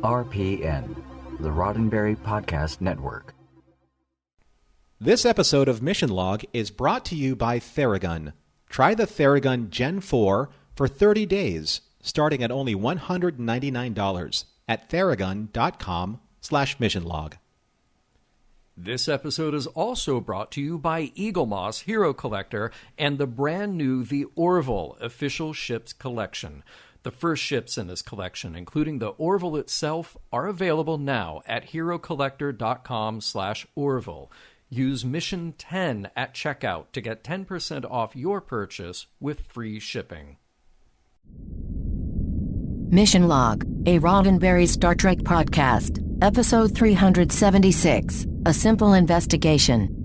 RPN, the Roddenberry Podcast Network. This episode of Mission Log is brought to you by Theragun. Try the Theragun Gen 4 for 30 days, starting at only $199 at theragun.com/missionlog. This episode is also brought to you by Eaglemoss Hero Collector and the brand new The Orville Official Ships Collection. The first ships in this collection, including the Orville itself, are available now at herocollector.com/Orville. Use Mission 10 at checkout to get 10% off your purchase with free shipping. Mission Log, a Roddenberry Star Trek podcast, episode 376, A Simple Investigation.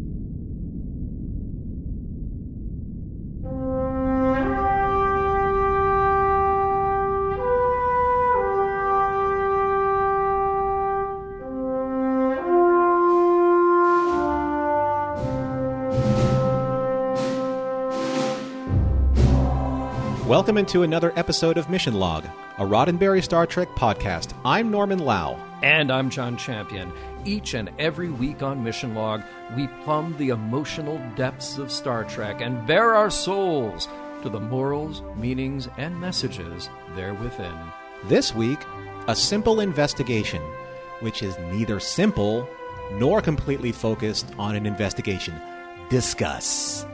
Welcome into another episode of Mission Log, a Roddenberry Star Trek podcast. I'm Norman Lau. And I'm John Champion. Each and every week on Mission Log, we plumb the emotional depths of Star Trek and bare our souls to the morals, meanings, and messages there within. This week, A Simple Investigation, which is neither simple nor completely focused on an investigation. Discuss.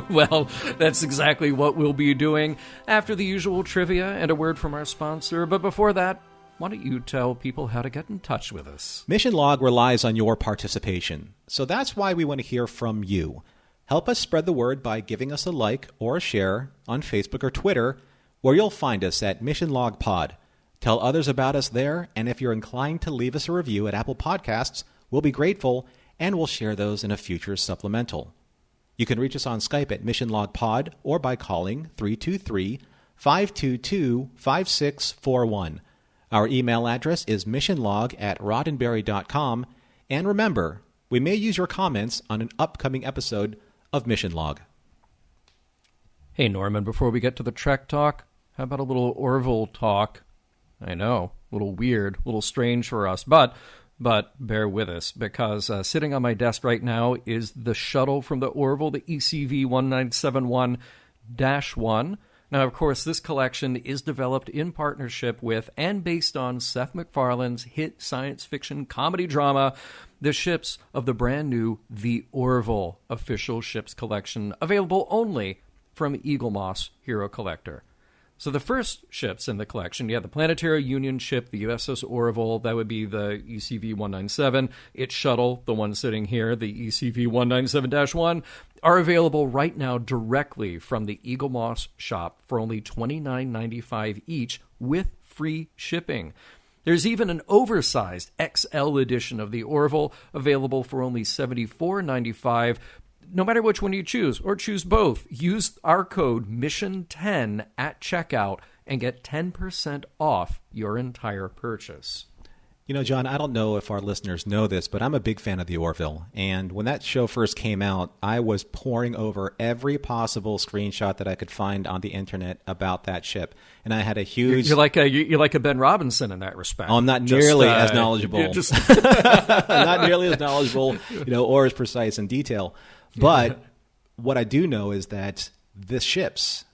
Well, that's exactly what we'll be doing after the usual trivia and a word from our sponsor. But before that, why don't you tell people how to get in touch with us? Mission Log relies on your participation, so that's why we want to hear from you. Help us spread the word by giving us a like or a share on Facebook or Twitter, where you'll find us at Mission Log Pod. Tell others about us there, and if you're inclined to leave us a review at Apple Podcasts, we'll be grateful, and we'll share those in a future supplemental. You can reach us on Skype at Mission Log Pod or by calling 323-522-5641. Our email address is missionlog@roddenberry.com. And remember, we may use your comments on an upcoming episode of Mission Log. Hey, Norman, before we get to the Trek talk, how about a little Orville talk? I know, a little weird, a little strange for us, but bear with us, because sitting on my desk right now is the shuttle from the Orville, the ECV 1971-1. Now, of course, this collection is developed in partnership with and based on Seth MacFarlane's hit science fiction comedy drama, The Ships of the brand new The Orville Official Ships Collection, available only from Eaglemoss Hero Collector. So the first ships in the collection, the Planetary Union ship, the USS Orville, that would be the ECV-197. Its shuttle, the one sitting here, the ECV-197-1, are available right now directly from the Eaglemoss shop for only $29.95 each with free shipping. There's even an oversized XL edition of the Orville available for only $74.95. No matter which one you choose, or choose both, use our code MISSION10 at checkout and get 10% off your entire purchase. You know, John, I don't know if our listeners know this, but I'm a big fan of the Orville. And when that show first came out, I was poring over every possible screenshot that I could find on the internet about that ship. And I had a huge... You're like a Ben Robinson in that respect. Oh, I'm not nearly as knowledgeable. Not nearly as knowledgeable, or as precise in detail. But what I do know is that the ships,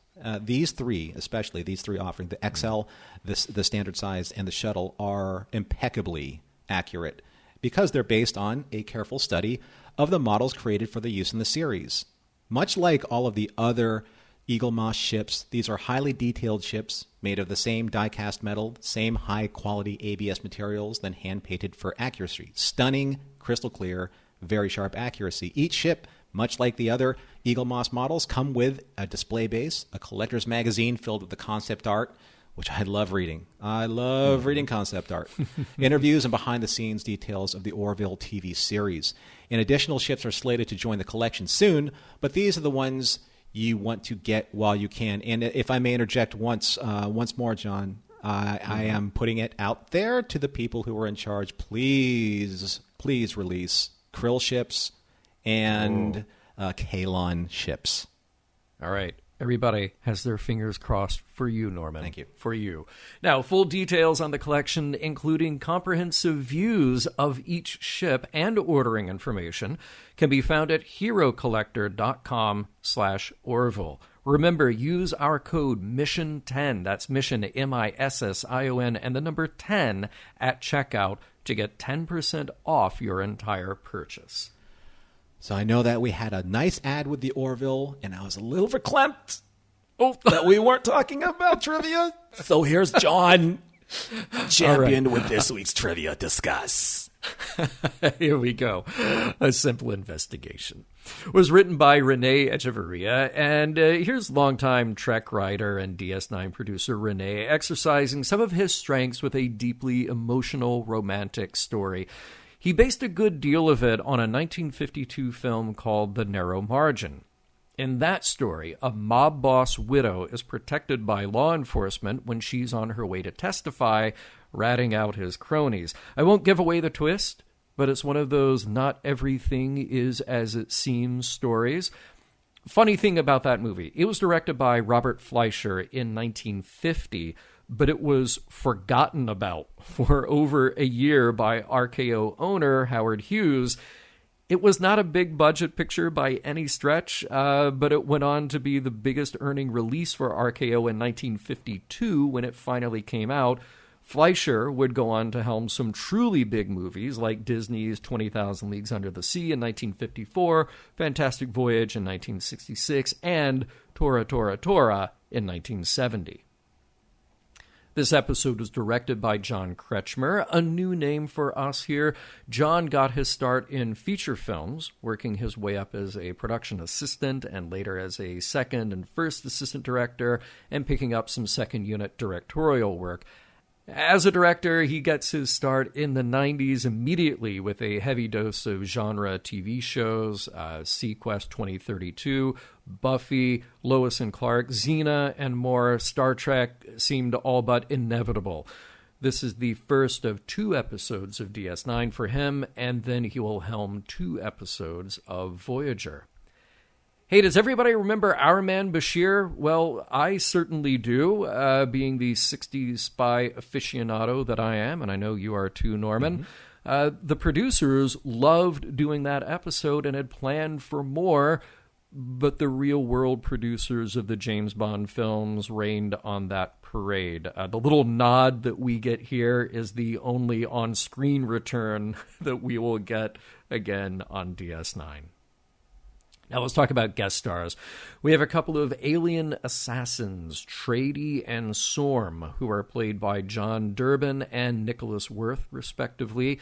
these three offering, the XL, the standard size, and the shuttle, are impeccably accurate because they're based on a careful study of the models created for the use in the series. Much like all of the other Eaglemoss ships, these are highly detailed ships made of the same die-cast metal, same high-quality ABS materials, then hand-painted for accuracy. Stunning, crystal clear, very sharp accuracy. Each ship, much like the other Eaglemoss models, come with a display base, a collector's magazine filled with the concept art, which I love reading. I love reading concept art. Interviews and behind-the-scenes details of the Orville TV series. And additional ships are slated to join the collection soon, but these are the ones you want to get while you can. And if I may interject once more, John, I am putting it out there to the people who are in charge. Please release Krill ships and Kalon ships. All right. Everybody has their fingers crossed for you, Norman. Thank you. For you. Now, full details on the collection, including comprehensive views of each ship and ordering information, can be found at herocollector.com/Orville. Remember, use our code MISSION10, that's Mission, MISSION, and the number 10 at checkout to get 10% off your entire purchase. So I know that we had a nice ad with the Orville, and I was a little verklempt that we weren't talking about trivia. So here's John, champion with this week's trivia discuss. Here we go. A Simple Investigation was written by Renee Echeverria, and here's longtime Trek writer and DS9 producer Renee exercising some of his strengths with a deeply emotional, romantic story. He based a good deal of it on a 1952 film called The Narrow Margin. In that story, a mob boss widow is protected by law enforcement when she's on her way to testify, ratting out his cronies. I won't give away the twist, but it's one of those not everything is as it seems stories. Funny thing about that movie, it was directed by Robert Fleischer in 1950, but it was forgotten about for over a year by RKO owner Howard Hughes. It was not a big budget picture by any stretch, but it went on to be the biggest earning release for RKO in 1952 when it finally came out. Fleischer would go on to helm some truly big movies like Disney's 20,000 Leagues Under the Sea in 1954, Fantastic Voyage in 1966, and Tora Tora Tora in 1970. This episode was directed by John Kretschmer, a new name for us here. John got his start in feature films, working his way up as a production assistant and later as a second and first assistant director, and picking up some second unit directorial work. As a director, he gets his start in the 90s immediately with a heavy dose of genre TV shows, Sequest 2032, Buffy, Lois and Clark, Xena, and more. Star Trek seemed all but inevitable. This is the first of 2 episodes of DS9 for him, and then he will helm 2 episodes of Voyager. Hey, does everybody remember Our Man Bashir? Well, I certainly do, being the 60s spy aficionado that I am, and I know you are too, Norman. The producers loved doing that episode and had planned for more, but the real-world producers of the James Bond films rained on that parade. The little nod that we get here is the only on-screen return that we will get again on DS9. Now let's talk about guest stars. We have a couple of alien assassins, Trady and Sorm, who are played by John Durbin and Nicholas Worth, respectively.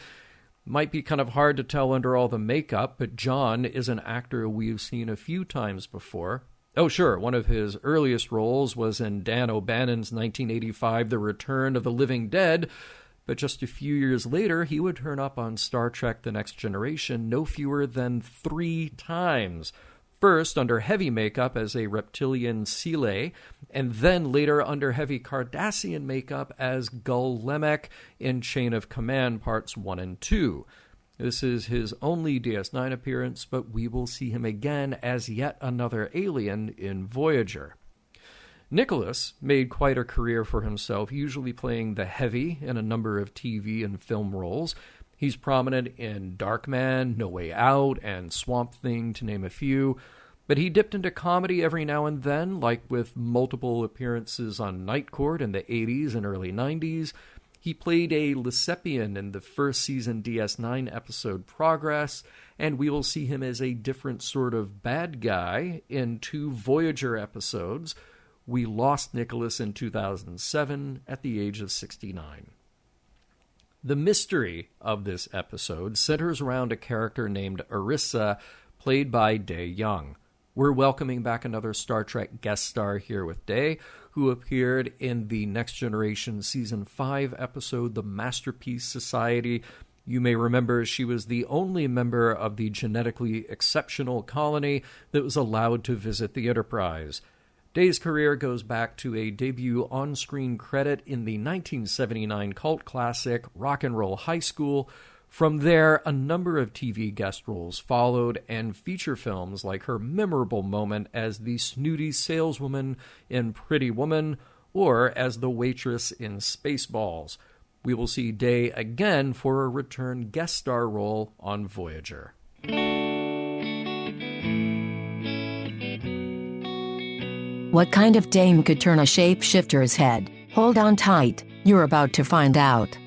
Might be kind of hard to tell under all the makeup, but John is an actor we've seen a few times before. Oh, sure, one of his earliest roles was in Dan O'Bannon's 1985 The Return of the Living Dead, but just a few years later, he would turn up on Star Trek The Next Generation no fewer than 3 times. First under heavy makeup as a reptilian Sile, and then later under heavy Cardassian makeup as Gul Lemek in Chain of Command Parts 1 and 2. This is his only DS9 appearance, but we will see him again as yet another alien in Voyager. Nicholas made quite a career for himself, usually playing the heavy in a number of TV and film roles. He's prominent in Darkman, No Way Out, and Swamp Thing, to name a few. But he dipped into comedy every now and then, like with multiple appearances on Night Court in the 80s and early 90s. He played a Lesepian in the first season DS9 episode Progress, and we will see him as a different sort of bad guy in 2 Voyager episodes. We lost Nicholas in 2007 at the age of 69. The mystery of this episode centers around a character named Arissa, played by Dae Young. We're welcoming back another Star Trek guest star here with Dae, who appeared in the Next Generation Season 5 episode, The Masterpiece Society. You may remember she was the only member of the genetically exceptional colony that was allowed to visit the Enterprise. Dae's career goes back to a debut on-screen credit in the 1979 cult classic Rock and Roll High School. From there, a number of TV guest roles followed, and feature films like her memorable moment as the snooty saleswoman in Pretty Woman or as the waitress in Spaceballs. We will see Day again for a return guest star role on Voyager. What kind of dame could turn a shapeshifter's head? Hold on tight, you're about to find out.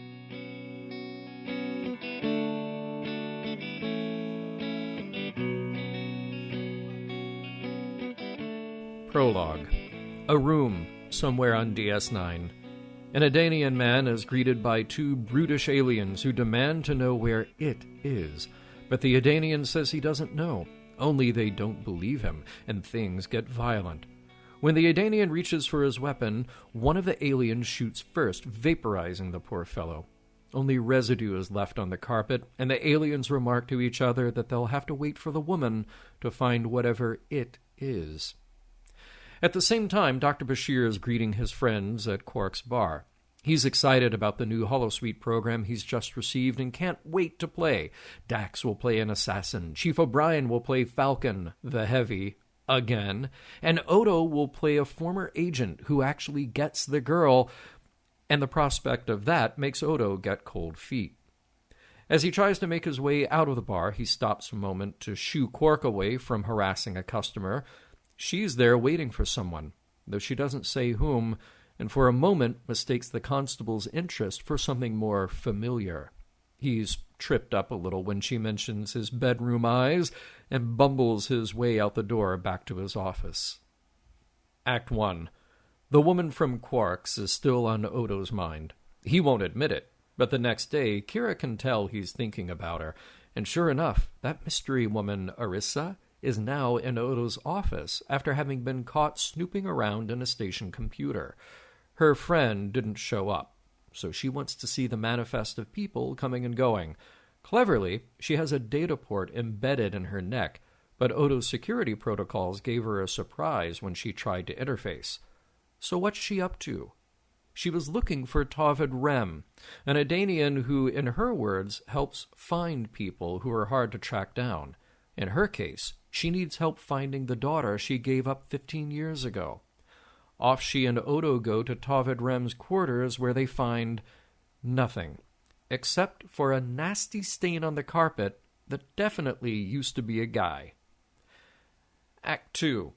Prologue. A room somewhere on DS9. An Adanian man is greeted by two brutish aliens who demand to know where it is. But the Adanian says he doesn't know, only they don't believe him, and things get violent. When the Adanian reaches for his weapon, one of the aliens shoots first, vaporizing the poor fellow. Only residue is left on the carpet, and the aliens remark to each other that they'll have to wait for the woman to find whatever it is. At the same time, Dr. Bashir is greeting his friends at Quark's bar. He's excited about the new holosuite program he's just received and can't wait to play. Dax will play an assassin, Chief O'Brien will play Falcon, the Heavy, again, and Odo will play a former agent who actually gets the girl, and the prospect of that makes Odo get cold feet. As he tries to make his way out of the bar, he stops a moment to shoo Quark away from harassing a customer. She's there waiting for someone, though she doesn't say whom, and for a moment mistakes the constable's interest for something more familiar. He's tripped up a little when she mentions his bedroom eyes and bumbles his way out the door back to his office. Act 1. The woman from Quark's is still on Odo's mind. He won't admit it, but the next day, Kira can tell he's thinking about her, and sure enough, that mystery woman, Orissa, is now in Odo's office after having been caught snooping around in a station computer. Her friend didn't show up, so she wants to see the manifest of people coming and going. Cleverly, she has a data port embedded in her neck, but Odo's security protocols gave her a surprise when she tried to interface. So what's she up to? She was looking for Tovid Rem, an Adanian who, in her words, helps find people who are hard to track down. In her case, she needs help finding the daughter she gave up 15 years ago. Off she and Odo go to Tovid Rem's quarters, where they find nothing, except for a nasty stain on the carpet that definitely used to be a guy. Act 2.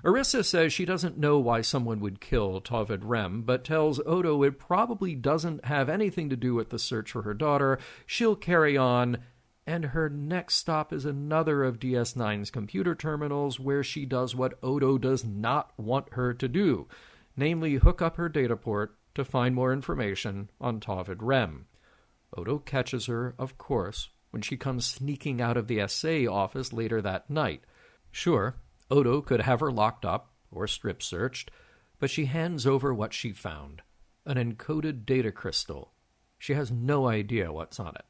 Orissa says she doesn't know why someone would kill Tovid Rem, but tells Odo it probably doesn't have anything to do with the search for her daughter. She'll carry on, and her next stop is another of DS9's computer terminals, where she does what Odo does not want her to do, namely hook up her data port to find more information on Tovid Rem. Odo catches her, of course, when she comes sneaking out of the SA office later that night. Sure, Odo could have her locked up or strip searched, but she hands over what she found, an encoded data crystal. She has no idea what's on it.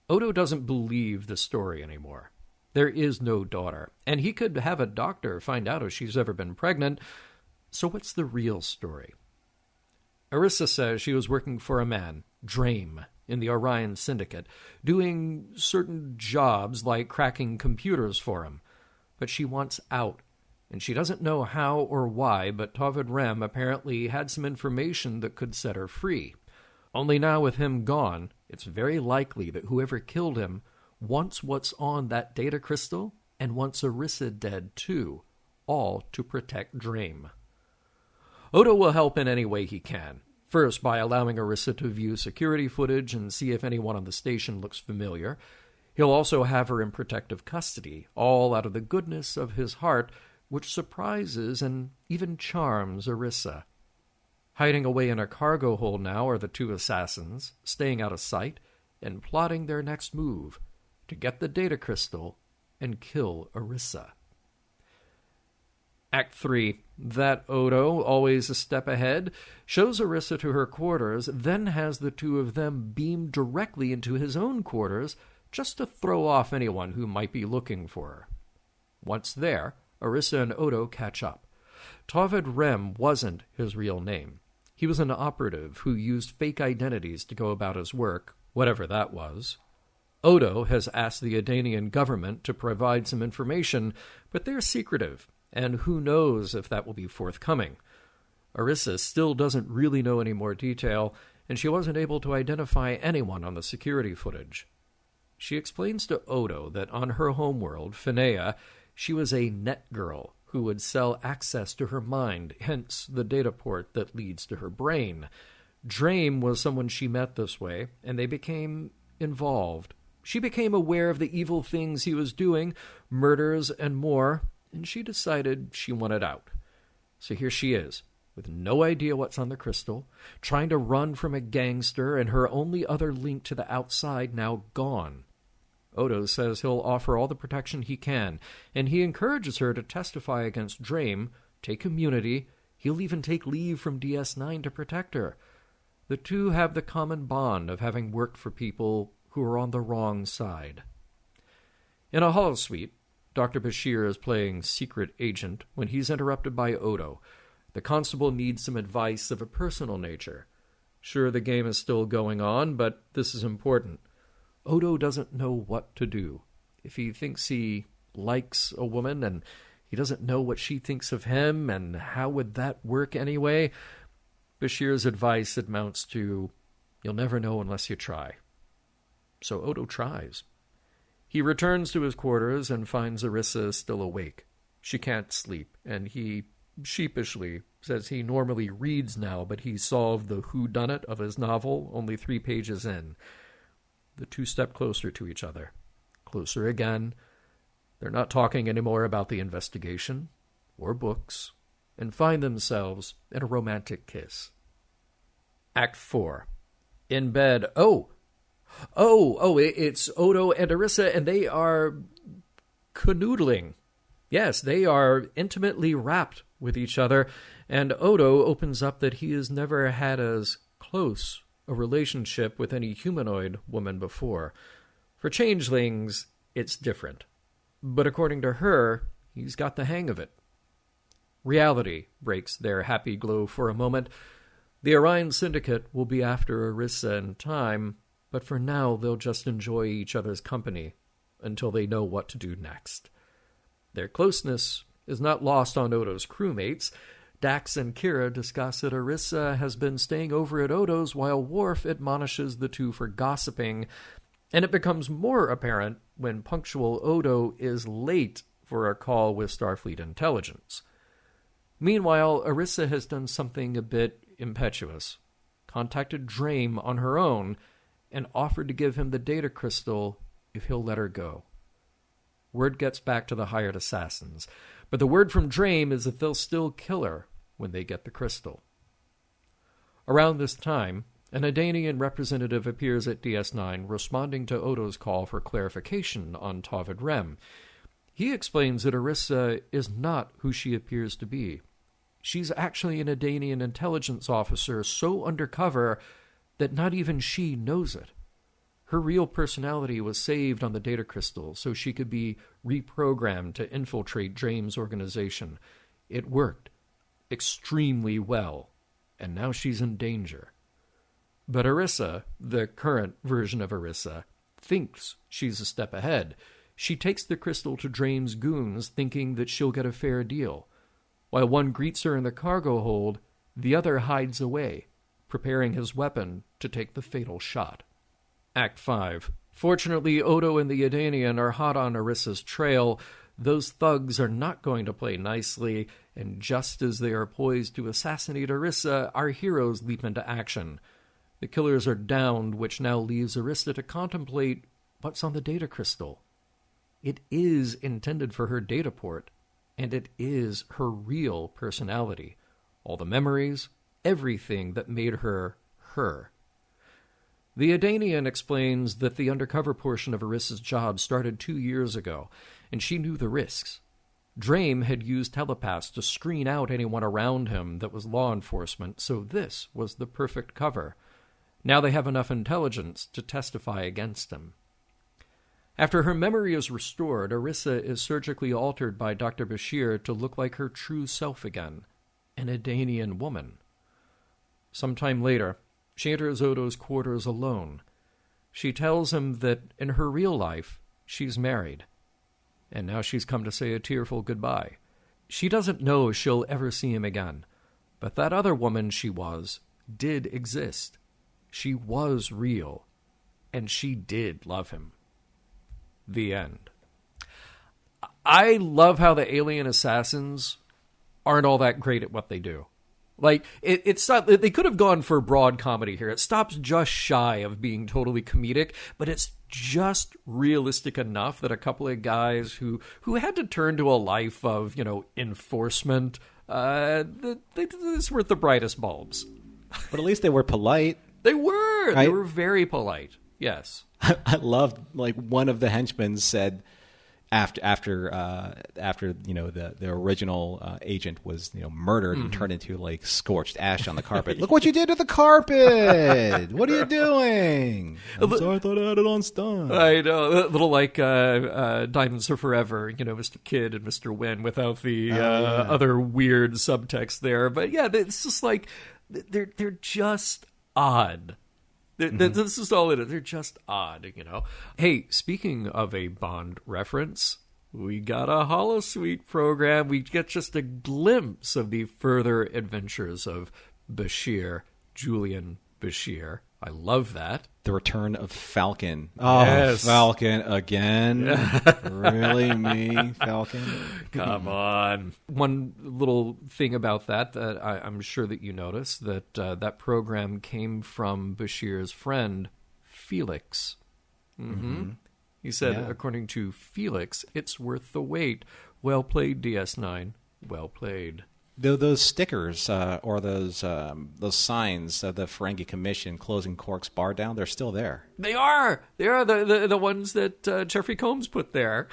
Odo doesn't believe the story anymore. There is no daughter, and he could have a doctor find out if she's ever been pregnant. So what's the real story? Orissa says she was working for a man, Drame, in the Orion Syndicate, doing certain jobs like cracking computers for him. But she wants out, and she doesn't know how or why, but Tovid Rem apparently had some information that could set her free. Only now with him gone, it's very likely that whoever killed him wants what's on that data crystal and wants Orissa dead too, all to protect Drame. Odo will help in any way he can, first by allowing Orissa to view security footage and see if anyone on the station looks familiar. He'll also have her in protective custody, all out of the goodness of his heart, which surprises and even charms Orissa. Hiding away in a cargo hold now are the two assassins, staying out of sight and plotting their next move to get the data crystal and kill Orissa. Act 3. That Odo, always a step ahead, shows Orissa to her quarters, then has the two of them beamed directly into his own quarters just to throw off anyone who might be looking for her. Once there, Orissa and Odo catch up. Tovid Rem wasn't his real name. He was an operative who used fake identities to go about his work, whatever that was. Odo has asked the Edanian government to provide some information, but they're secretive, and who knows if that will be forthcoming. Arissa still doesn't really know any more detail, and she wasn't able to identify anyone on the security footage. She explains to Odo that on her homeworld, Phinea, she was a net girl who would sell access to her mind, hence the data port that leads to her brain. Drame was someone she met this way, and they became involved. She became aware of the evil things he was doing, murders and more, and she decided she wanted out. So here she is, with no idea what's on the crystal, trying to run from a gangster, and her only other link to the outside now gone. Odo says he'll offer all the protection he can, and he encourages her to testify against Drame, take immunity. He'll even take leave from DS9 to protect her. The two have the common bond of having worked for people who are on the wrong side. In a holosuite, Dr. Bashir is playing secret agent when he's interrupted by Odo. The constable needs some advice of a personal nature. Sure, the game is still going on, but this is important. Odo doesn't know what to do. If he thinks he likes a woman and he doesn't know what she thinks of him, and how would that work anyway? Bashir's advice amounts to, you'll never know unless you try. So Odo tries. He returns to his quarters and finds Arissa still awake. She can't sleep, and he sheepishly says he normally reads now, but he solved the whodunit of his novel only 3 pages in. The two step closer to each other. Closer again. They're not talking anymore about the investigation or books, and find themselves in a romantic kiss. Act 4. In bed. It's Odo and Arissa, and they are canoodling. Yes, they are intimately wrapped with each other, and Odo opens up that he has never had as close a relationship with any humanoid woman before. For changelings, it's different. But according to her, he's got the hang of it. Reality breaks their happy glow for a moment. The Orion Syndicate will be after Arissa in time, but for now they'll just enjoy each other's company until they know what to do next. Their closeness is not lost on Odo's crewmates. Dax and Kira discuss that Arissa has been staying over at Odo's while Worf admonishes the two for gossiping, and it becomes more apparent when punctual Odo is late for a call with Starfleet intelligence. Meanwhile, Arissa has done something a bit impetuous, contacted Drame on her own, and offered to give him the data crystal if he'll let her go. Word gets back to the hired assassins, but the word from Drame is that they'll still kill her when they get the crystal. Around this time, an Edanian representative appears at DS9 responding to Odo's call for clarification on Tavid Rem. He explains that Arissa is not who she appears to be. She's actually an Edanian intelligence officer so undercover that not even she knows it. Her real personality was saved on the data crystal so she could be reprogrammed to infiltrate Drame's organization. It worked extremely well, and now she's in danger. But Arissa, the current version of Arissa, thinks she's a step ahead. She takes the crystal to Drame's goons, thinking that she'll get a fair deal. While one greets her in the cargo hold, the other hides away, preparing his weapon to take the fatal shot. Act 5. Fortunately, Odo and the Edanian are hot on Arissa's trail. Those thugs are not going to play nicely, and just as they are poised to assassinate Arissa, our heroes leap into action. The killers are downed, which now leaves Arissa to contemplate what's on the data crystal. It is intended for her data port, and it is her real personality. All the memories, everything that made her her. The Edanian explains that the undercover portion of Arissa's job started 2 years ago, and she knew the risks. Drame had used telepaths to screen out anyone around him that was law enforcement, so this was the perfect cover. Now they have enough intelligence to testify against him. After her memory is restored, Arissa is surgically altered by Dr. Bashir to look like her true self again, an Edanian woman. Sometime later, she enters Odo's quarters alone. She tells him that in her real life, she's married. And now she's come to say a tearful goodbye. She doesn't know she'll ever see him again. But that other woman she was did exist. She was real. And she did love him. The end. I love how the alien assassins aren't all that great at what they do. Like, it's not, they could have gone for broad comedy here. It stops just shy of being totally comedic, but it's just realistic enough that a couple of guys who had to turn to a life of, enforcement, this were the brightest bulbs. But at least they were polite. They were. They were very polite. Yes. I loved, one of the henchmen said, after the original agent was murdered and turned into scorched ash on the carpet. Look what you did to the carpet! What are you doing? I'm sorry, I thought I had it on stun. I know, a little like Diamonds Are Forever, Mr. Kidd and Mr. Wynn without the other weird subtext there. But yeah, it's just they're just odd. This is all it is. They're just odd, Hey, speaking of a Bond reference, we got a Holosuite program. We get just a glimpse of the further adventures of Julian Bashir. I love that. The return of Falcon. Oh, yes. Falcon again? Really, me, Falcon? Come on. One little thing about that I'm sure that you noticed, that program came from Bashir's friend, Felix. Mm-hmm. He said, according to Felix, it's worth the wait. Well played, DS9. Well played. Those stickers or those signs of the Ferengi Commission closing Quark's bar down, they're still there. They are. They are the ones that Jeffrey Combs put there.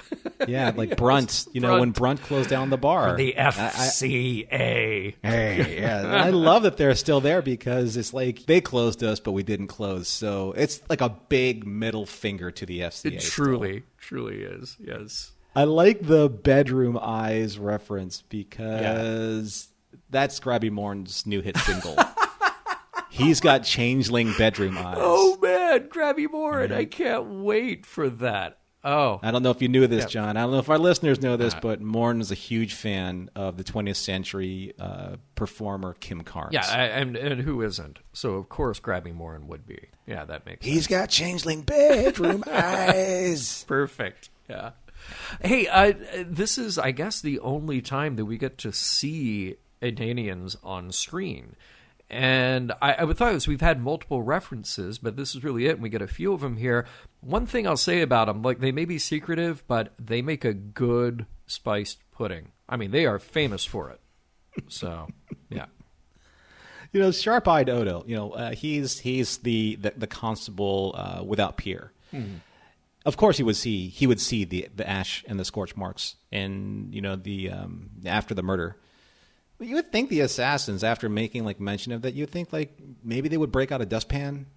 Yeah, like Brunt. When Brunt closed down the bar. The FCA. Hey, yeah. I love that they're still there because it's like they closed us, but we didn't close. So it's like a big middle finger to the FCA. It truly is. Yes. I like the bedroom eyes reference because that's Grabby Morn's new hit single. He's got changeling bedroom eyes. Oh, man, Grabby Morn. I can't wait for that. Oh. I don't know if you knew this, John. I don't know if our listeners know this, but Morn is a huge fan of the 20th century performer Kim Carnes. Yeah, and who isn't? So, of course, Grabby Morn would be. Yeah, that makes sense. He's got changeling bedroom eyes. Perfect. Yeah. Hey, this is, I guess, the only time that we get to see Edanians on screen. And I would thought we've had multiple references, but this is really it, and we get a few of them here. One thing I'll say about them, they may be secretive, but they make a good spiced pudding. I mean, they are famous for it. So, yeah. Sharp-eyed Odo, he's the constable without peer. Mm-hmm. Of course, he would see the ash and the scorch marks, and the after the murder. But you would think the assassins, after making mention of that, you'd think maybe they would break out a dustpan,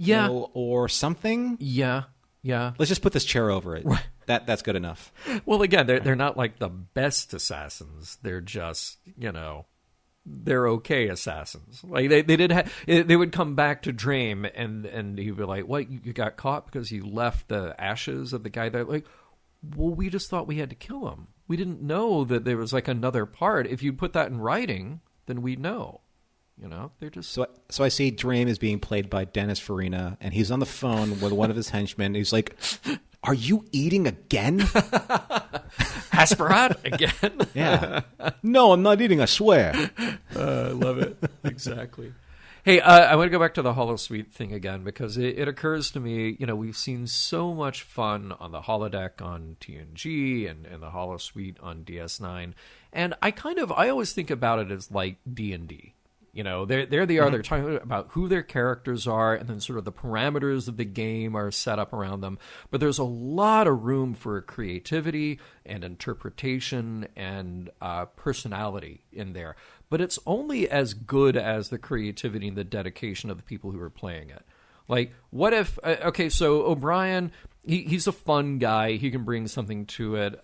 or something. Yeah. Let's just put this chair over it. That's good enough. Well, again, they're not the best assassins. They're just they're okay assassons. They would come back to Drame and he'd be like, "What? You got caught because you left the ashes of the guy there?" Well, we just thought we had to kill him. We didn't know that there was another part. If you'd put that in writing, then we'd know. They're just so I see Drame is being played by Dennis Farina, and he's on the phone with one of his henchmen. He's like, "Are you eating again? Aspirat again?" Yeah. No, I'm not eating, I swear. I love it. Exactly. Hey, I want to go back to the Holosuite thing again because it occurs to me, we've seen so much fun on the holodeck on TNG and the Holosuite on DS9, and I always think about it as like D&D. There they are. They're talking about who their characters are, and then sort of the parameters of the game are set up around them. But there's a lot of room for creativity and interpretation and personality in there. But it's only as good as the creativity and the dedication of the people who are playing it. Like, what if, okay, so O'Brien, he's a fun guy. He can bring something to it.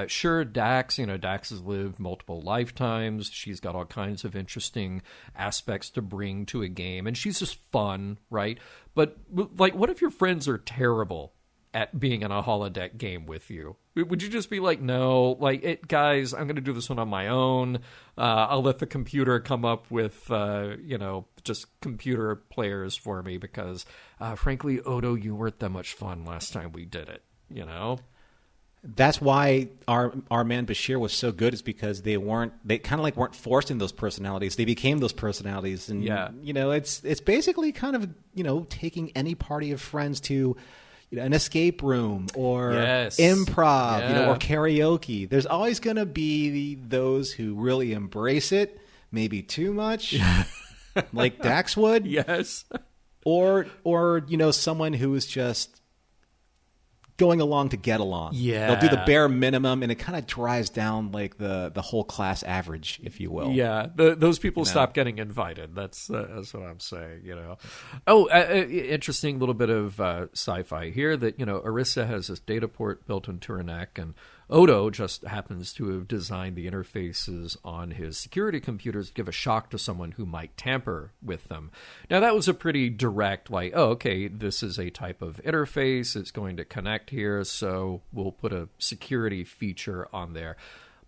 Sure, Dax, Dax has lived multiple lifetimes. She's got all kinds of interesting aspects to bring to a game, and she's just fun, right? But, like, what if your friends are terrible at being in a holodeck game with you? Would you just be like, no, like, guys, I'm going to do this one on my own. I'll let the computer come up with, just computer players for me because, frankly, Odo, you weren't that much fun last time we did it, That's why our man Bashir was so good, is because they kind of like weren't forced in those personalities. They became those personalities. And, it's basically kind of, taking any party of friends to an escape room or improv, or karaoke. There's always going to be those who really embrace it, maybe too much, like Dax would. Yes. Or someone who is just going along to get along. Yeah. They'll do the bare minimum, and it kind of drives down like the whole class average, if you will. Yeah. Those people stop getting invited. That's what I'm saying, Oh, interesting little bit of sci-fi here that, Orissa has this data port built into her neck, and Odo just happens to have designed the interfaces on his security computers to give a shock to someone who might tamper with them. Now, that was a pretty direct, like, oh, okay, this is a type of interface. It's going to connect here, so we'll put a security feature on there.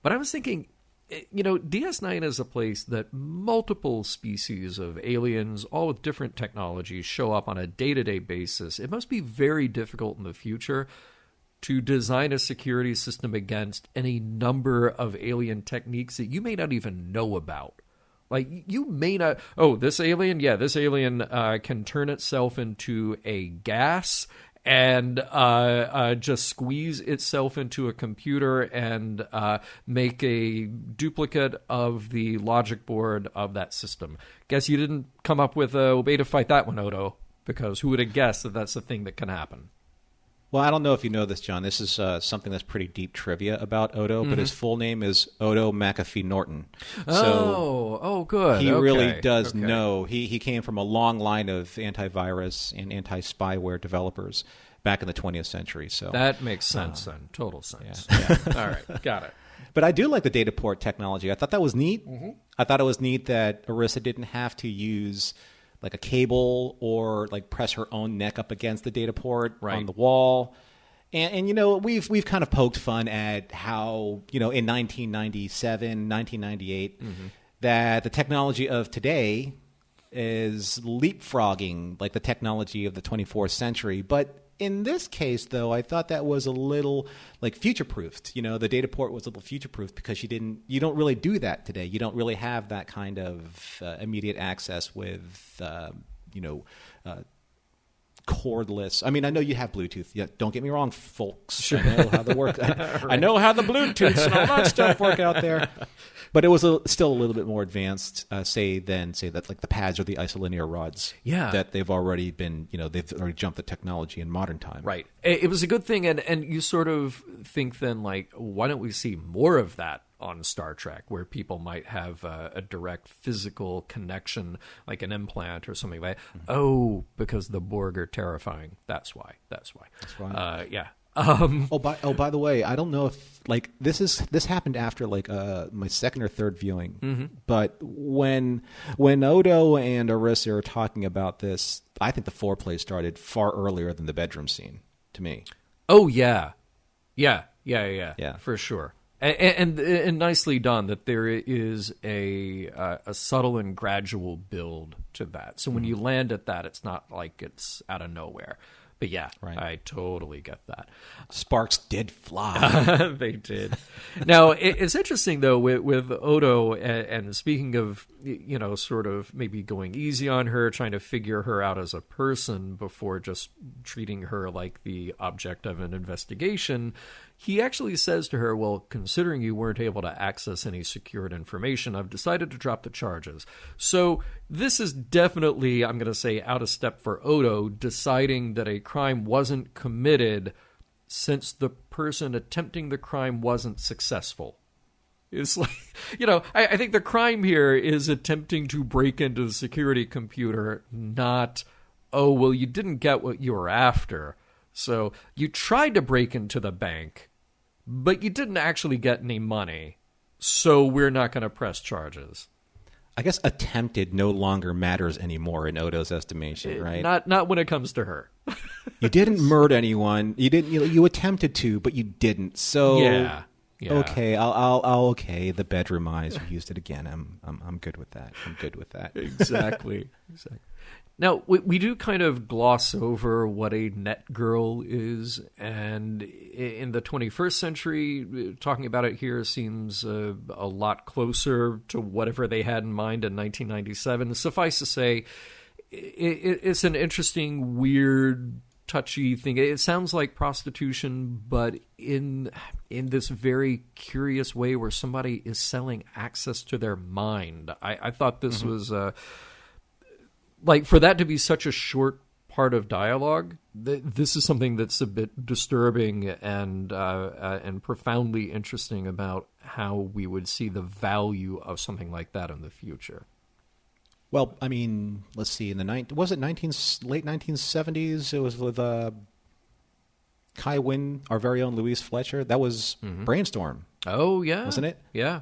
But I was thinking, DS9 is a place that multiple species of aliens, all with different technologies, show up on a day-to-day basis. It must be very difficult in the future to design a security system against any number of alien techniques that you may not even know about. Like, you may not, this alien can turn itself into a gas and just squeeze itself into a computer and make a duplicate of the logic board of that system. Guess you didn't come up with a way to fight that one, Odo, because who would have guessed that that's a thing that can happen? Well, I don't know if you know this, John. This is something that's pretty deep trivia about Odo, but his full name is Odo McAfee Norton. So good. He really does know. He came from a long line of antivirus and anti-spyware developers back in the 20th century. So that makes sense then. Total sense. Yeah. All right. Got it. But I do like the data port technology. I thought that was neat. Mm-hmm. I thought it was neat that Orissa didn't have to use like a cable or like press her own neck up against the data port on the wall. And we've kind of poked fun at how, in 1997, 1998, that the technology of today is leapfrogging like the technology of the 24th century. But in this case, though, I thought that was a little like future-proofed. The data port was a little future-proofed because you don't really do that today. You don't really have that kind of immediate access with, cordless. I mean, I know you have Bluetooth. Yeah, don't get me wrong, folks. Sure. I know how the work. I know how the Bluetooths and all that stuff work out there. But it was still a little bit more advanced, than that like the pads or the isolinear rods. Yeah, that they've already been, they've already jumped the technology in modern time. Right. It was a good thing, and you sort of think then, like, why don't we see more of that on Star Trek, where people might have a direct physical connection, like an implant or something like that? Oh, because the Borg are terrifying. That's why. Yeah. By the way, I don't know if like this happened after like my second or third viewing, but when Odo and Orissa are talking about this, I think the foreplay started far earlier than the bedroom scene to me. Oh yeah, for sure. And nicely done that there is a subtle and gradual build to that. So when you land at that, it's not like it's out of nowhere. But yeah, right. I totally get that. Sparks did fly. They did. Now, it's interesting, though, with Odo, and speaking of, sort of maybe going easy on her, trying to figure her out as a person before just treating her like the object of an investigation, he actually says to her, well, considering you weren't able to access any secured information, I've decided to drop the charges. So this is definitely, I'm going to say, out of step for Odo, deciding that a crime wasn't committed since the person attempting the crime wasn't successful. It's like, I think the crime here is attempting to break into the security computer, not oh, well, you didn't get what you were after. So you tried to break into the bank, but you didn't actually get any money. So we're not going to press charges. I guess attempted no longer matters anymore in Odo's estimation, right? Not when it comes to her. You didn't murder anyone. You didn't. You attempted to, but you didn't. So yeah. Okay, I'll okay. The bedroom eyes. You used it again. I'm good with that. I'm good with that. Exactly. Now, we do kind of gloss over what a net girl is, and in the 21st century, talking about it here seems a lot closer to whatever they had in mind in 1997. Suffice to say, it's an interesting, weird, touchy thing. It sounds like prostitution, but in this very curious way where somebody is selling access to their mind. I thought this was... like, for that to be such a short part of dialogue, this is something that's a bit disturbing and profoundly interesting about how we would see the value of something like that in the future. Well, I mean, let's see. In the late 1970s, it was with Kai Wynn, our very own Louise Fletcher. That was Brainstorm. Oh yeah, wasn't it? Yeah.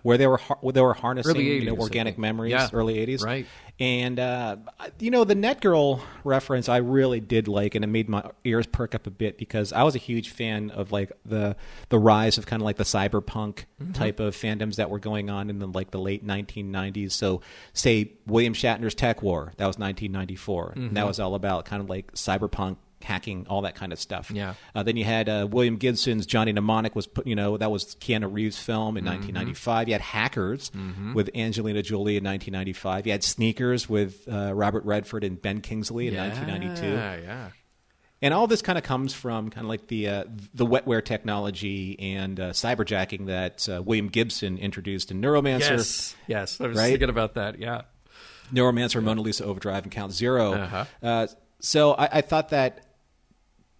Where they were harnessing 80s, organic memories, yeah. Early 80s. Right. And, the NetGirl reference I really did like, and it made my ears perk up a bit because I was a huge fan of, like, the rise of kind of like the cyberpunk type of fandoms that were going on in the late 1990s. So, say, William Shatner's Tech War, that was 1994. And that was all about kind of like cyberpunk, hacking, all that kind of stuff. Yeah. Then you had William Gibson's Johnny Mnemonic that was Keanu Reeves' film in 1995. You had Hackers with Angelina Jolie in 1995. You had Sneakers with Robert Redford and Ben Kingsley in 1992. Yeah. And all this kind of comes from kind of like the wetware technology and cyberjacking that William Gibson introduced in Neuromancer. Yes. I was thinking about that. Yeah. Neuromancer, Mona Lisa Overdrive, and Count Zero. So I thought that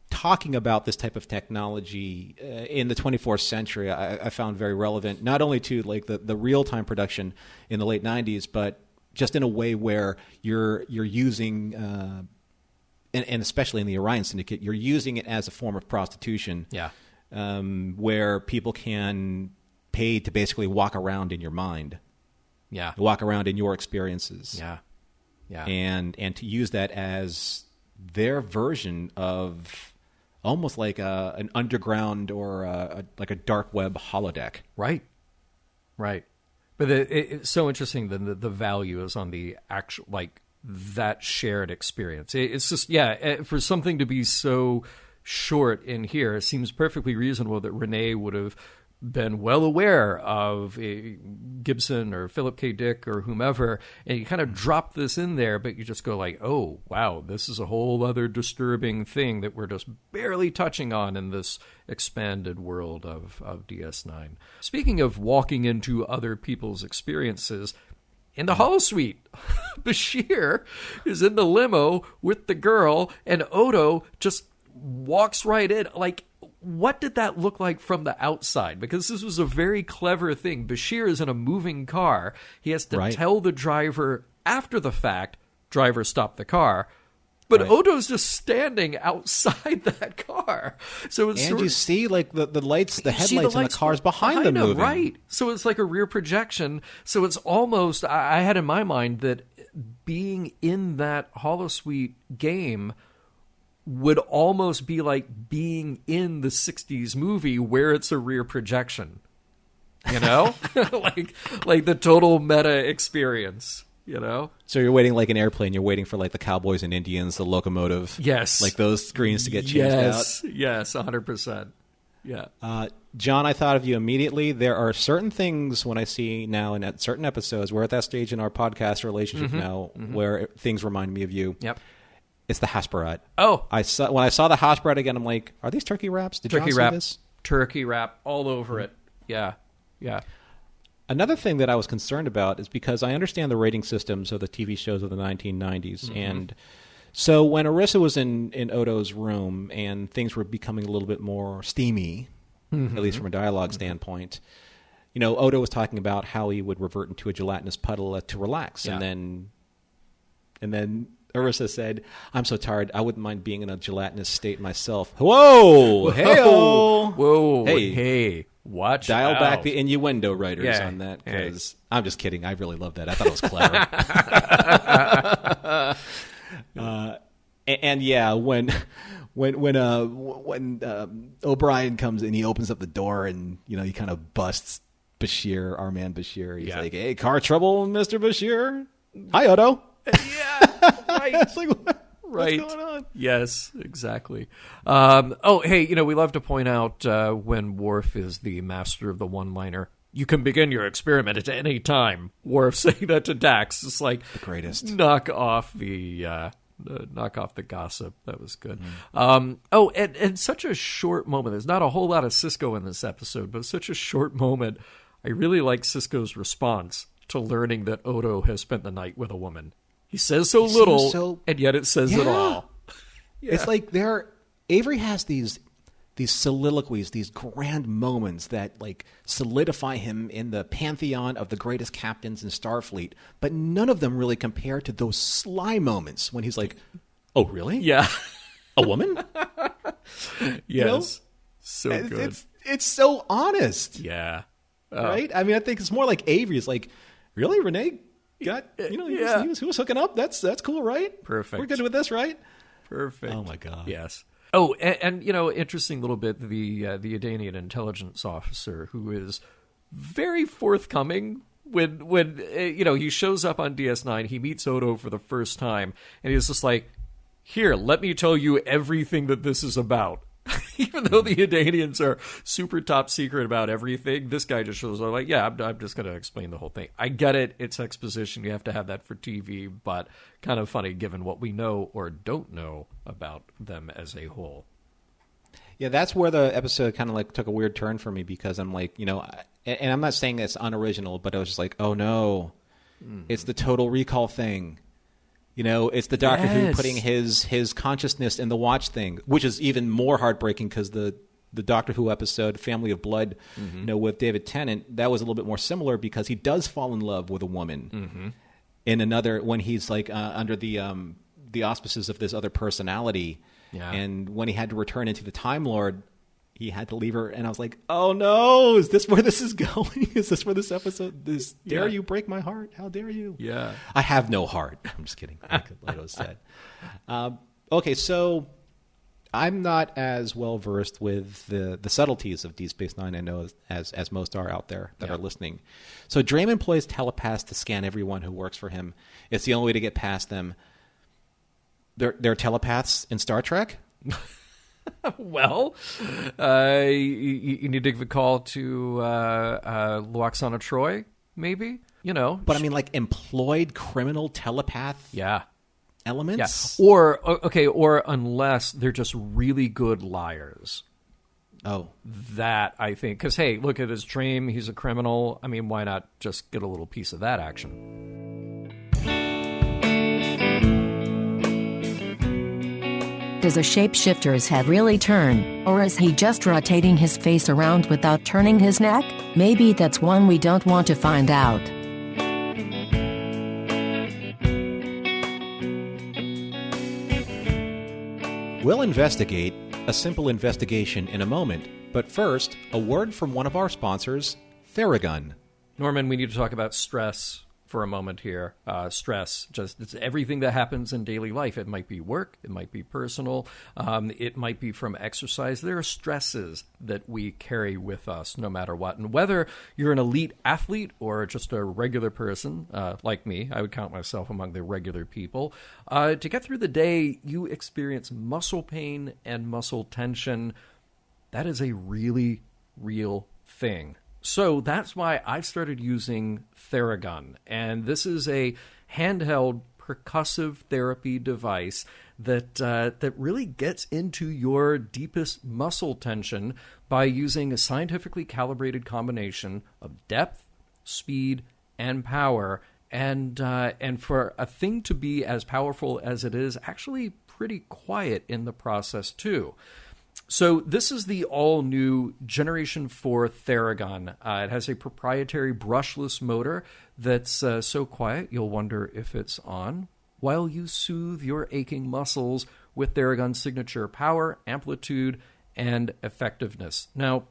talking about this type of technology in the 24th century, I found very relevant, not only to like the real-time production in the late 90s, but just in a way where you're using, and especially in the Orion Syndicate, you're using it as a form of prostitution. Yeah. Where people can pay to basically walk around in your mind. Yeah. Walk around in your experiences. Yeah. And to use that as their version of almost like an underground or like a dark web holodeck. Right. But it's so interesting that the value is on the actual, like, that shared experience. It's just, for something to be so short in here, it seems perfectly reasonable that Renee would have been well aware of Gibson or Philip K. Dick or whomever, and you kind of drop this in there, but you just go like, oh, wow, this is a whole other disturbing thing that we're just barely touching on in this expanded world of DS9. Speaking of walking into other people's experiences, in the holosuite, Bashir is in the limo with the girl, and Odo just walks right in. Like, what did that look like from the outside? Because this was a very clever thing. Bashir is in a moving car. He has to tell the driver after the fact, driver, stop the car. But Odo's just standing outside that car. So it's you see like the lights, the headlights in the cars behind them moving. Right. So it's like a rear projection. So it's almost, I had in my mind that being in that holosuite game would almost be like being in the 60s movie where it's a rear projection, you know? like the total meta experience, you know? So you're waiting like an airplane, you're waiting for like the cowboys and Indians, the locomotive. Yes. Like those screens to get changed out. Yes, 100%. Yeah. John, I thought of you immediately. There are certain things when I see now in certain episodes, we're at that stage in our podcast relationship now where things remind me of you. Yep. It's the Hasperat. Oh. When I saw the Hasperat again, I'm like, are these turkey wraps? Did John see this? Turkey wrap all over it. Yeah. Another thing that I was concerned about is because I understand the rating systems of the TV shows of the 1990s. And so when Orissa was in Odo's room and things were becoming a little bit more steamy, at least from a dialogue standpoint, you know, Odo was talking about how he would revert into a gelatinous puddle to relax. And then Ursa said, "I'm so tired. I wouldn't mind being in a gelatinous state myself." Whoa! Hey-o! Whoa! Hey! Hey! Watch Dial out. back the innuendo writers on that, because I'm just kidding. I really love that. I thought it was clever. And yeah, when O'Brien comes in, he opens up the door and he kind of busts Bashir, our man Bashir. He's like, "Hey, car trouble, Mr. Bashir? Hi, Odo." Yeah, right. It's like, what's Right. going on? Yes, exactly. Hey, we love to point out when Worf is the master of the one-liner. You can begin your experiment at any time. Worf saying that to Dax. It's like The greatest. Knock off the gossip. That was good. And such a short moment. There's not a whole lot of Sisko in this episode, but such a short moment. I really like Sisko's response to learning that Odo has spent the night with a woman. He says so little, and yet it says it all. Yeah. It's like Avery has these soliloquies, these grand moments that like solidify him in the pantheon of the greatest captains in Starfleet, but none of them really compare to those sly moments when he's like, "Oh, really? Yeah. A woman?" Yes. So good. It's so honest. Yeah. Right? I mean, I think it's more like Avery's like, "Really? Renee got, he was hooking up? That's cool, right? Perfect. We're good with this, right?" Perfect. Oh my God. Yes. Oh, and interesting little bit, the Edanian intelligence officer who is very forthcoming when he shows up on DS9, he meets Odo for the first time, and he's just like, "Here, let me tell you everything that this is about." Even though the Edanians are super top secret about everything, this guy just shows up like, "Yeah, I'm just going to explain the whole thing." I get it. It's exposition. You have to have that for TV, but kind of funny given what we know or don't know about them as a whole. Yeah, that's where the episode kind of like took a weird turn for me, because I'm like, and I'm not saying it's unoriginal, but I was just like, oh no, it's the Total Recall thing. It's the Doctor Who putting his consciousness in the Watch thing, which is even more heartbreaking because the Doctor Who episode, Family of Blood, with David Tennant, that was a little bit more similar because he does fall in love with a woman in another, when he's like under the auspices of this other personality. Yeah. And when he had to return into the Time Lord, he had to leave her, and I was like, "Oh no, is this where this is going? Is this where this episode is? Dare you break my heart? How dare you?" Yeah. I have no heart. I'm just kidding, like Leto said. Okay, so I'm not as well versed with the subtleties of Deep Space Nine, I know, as most are out there that are listening. So Draym employs telepaths to scan everyone who works for him. It's the only way to get past them. They're telepaths in Star Trek? Well, you need to give a call to Luoxana Troy, maybe. But I mean, like employed criminal telepath elements? Yeah. Or unless they're just really good liars. Oh. That, I think. Because, hey, look at his dream. He's a criminal. I mean, why not just get a little piece of that action? Does a shapeshifter's head really turn, or is he just rotating his face around without turning his neck? Maybe that's one we don't want to find out. We'll investigate a simple investigation in a moment, but first, a word from one of our sponsors, Theragun. Norman, we need to talk about stress for a moment here. Stress, it's everything that happens in daily life. It might be work, it might be personal, it might be from exercise. There are stresses that we carry with us no matter what. And whether you're an elite athlete or just a regular person, like me, I would count myself among the regular people, to get through the day, you experience muscle pain and muscle tension. That is a really real thing. So that's why I've started using Theragun. And this is a handheld percussive therapy device that really gets into your deepest muscle tension by using a scientifically calibrated combination of depth, speed, and power. And for a thing to be as powerful as it is, actually pretty quiet in the process too. So this is the all-new Generation 4 Theragun. It has a proprietary brushless motor that's so quiet you'll wonder if it's on. while you soothe your aching muscles with Theragun's signature power, amplitude, and effectiveness. Now,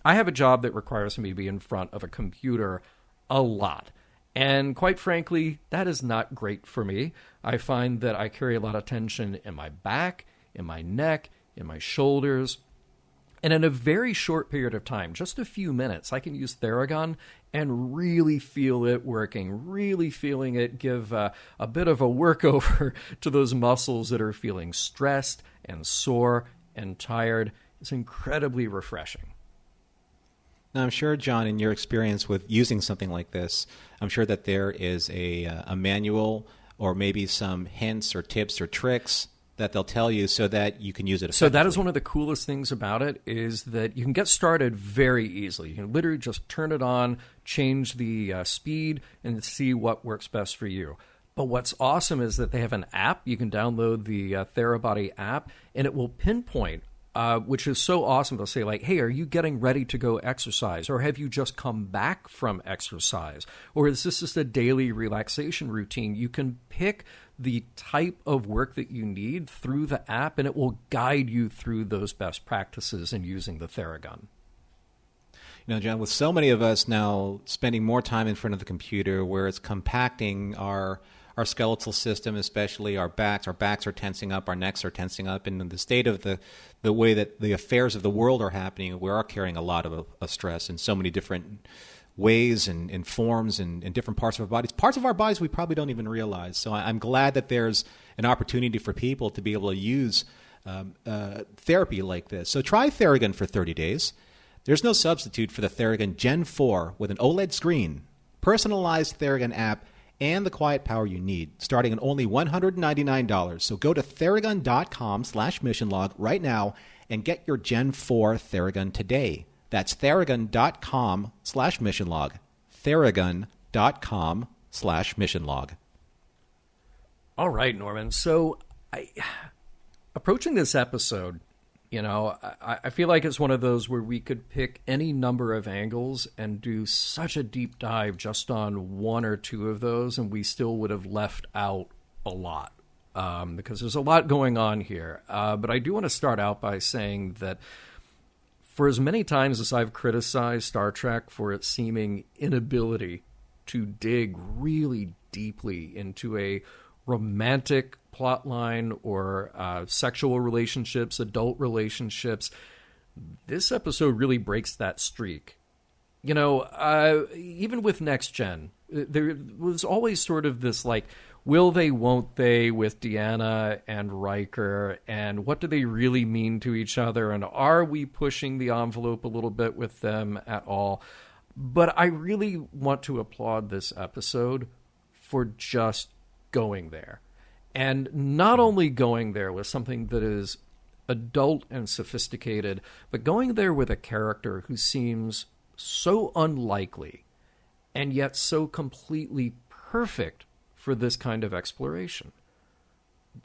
I have a job that requires me to be in front of a computer a lot. And quite frankly, that is not great for me. I find that I carry a lot of tension in my back, in my neck, in my shoulders. And in a very short period of time, just a few minutes, I can use Theragun and really feel it working, really feeling it give a bit of a workover to those muscles that are feeling stressed and sore and tired. It's incredibly refreshing. Now, I'm sure, John, in your experience with using something like this, I'm sure that there is a manual or maybe some hints or tips or tricks that they'll tell you so that you can use it effectively. So that is one of the coolest things about it, is that you can get started very easily. You can literally just turn it on, change the speed, and see what works best for you. But what's awesome is that they have an app. You can download the TheraBody app, and it will pinpoint, which is so awesome. They'll say, like, hey, are you getting ready to go exercise? Or have you just come back from exercise? Or is this just a daily relaxation routine? You can pick the type of work that you need through the app, and it will guide you through those best practices in using the Theragun. You know, John, with so many of us now spending more time in front of the computer where it's compacting our skeletal system, especially our backs are tensing up, our necks are tensing up, and in the state of the way that the affairs of the world are happening, we are carrying a lot of stress in so many different ways and forms and in different parts of our bodies we probably don't even realize. So I'm glad that there's an opportunity for people to be able to use therapy like this. So try Theragun for 30 days. There's no substitute for the Theragun Gen 4 with an OLED screen, personalized Theragun app, and the quiet power you need, starting at only $199. So go to Theragun.com/missionlog right now and get your Gen 4 Theragun today. That's Theragun.com/missionlog. Theragun.com/missionlog. All right, Norman. So approaching this episode, you know, I feel like it's one of those where we could pick any number of angles and do such a deep dive just on one or two of those, and we still would have left out a lot because there's a lot going on here. But I do want to start out by saying that for as many times as I've criticized Star Trek for its seeming inability to dig really deeply into a romantic plotline or sexual relationships, adult relationships, this episode really breaks that streak. You know, even with Next Gen, there was always sort of this, like, will they, won't they with Deanna and Riker, and what do they really mean to each other, and are we pushing the envelope a little bit with them at all? But I really want to applaud this episode for just going there. And not only going there with something that is adult and sophisticated, but going there with a character who seems so unlikely and yet so completely perfect for this kind of exploration.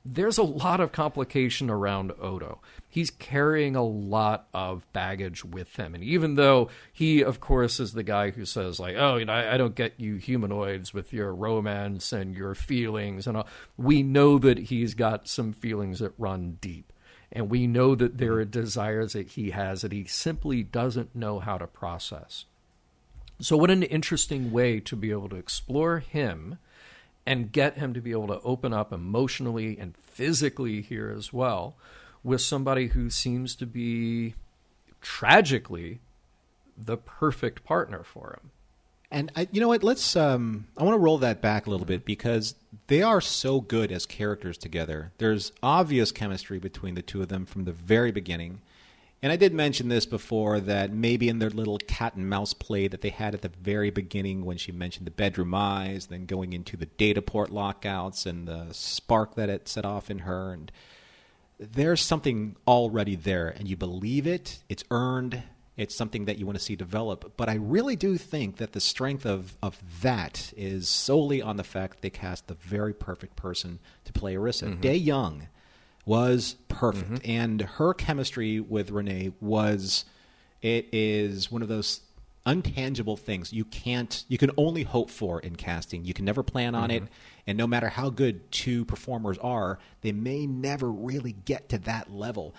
There's a lot of complication around Odo. He's carrying a lot of baggage with him. And even though he, of course, is the guy who says, like, oh, you know, I don't get you humanoids with your romance and your feelings and all, we know that he's got some feelings that run deep. And we know that there are desires that he has that he simply doesn't know how to process. So what an interesting way to be able to explore him and get him to be able to open up emotionally and physically here as well with somebody who seems to be tragically the perfect partner for him. And you know what? Let's. I want to roll that back a little bit because they are so good as characters together. There's obvious chemistry between the two of them from the very beginning. And I did mention this before, that maybe in their little cat and mouse play that they had at the very beginning when she mentioned the bedroom eyes, then going into the data port lockouts and the spark that it set off in her. And there's something already there, and you believe it. It's earned. It's something that you want to see develop. But I really do think that the strength of that is solely on the fact that they cast the very perfect person to play Orissa. Mm-hmm. Dae Young was perfect. Mm-hmm. And her chemistry with Renee is one of those untangible things you can only hope for in casting. You can never plan on it, and no matter how good two performers are, they may never really get to that level.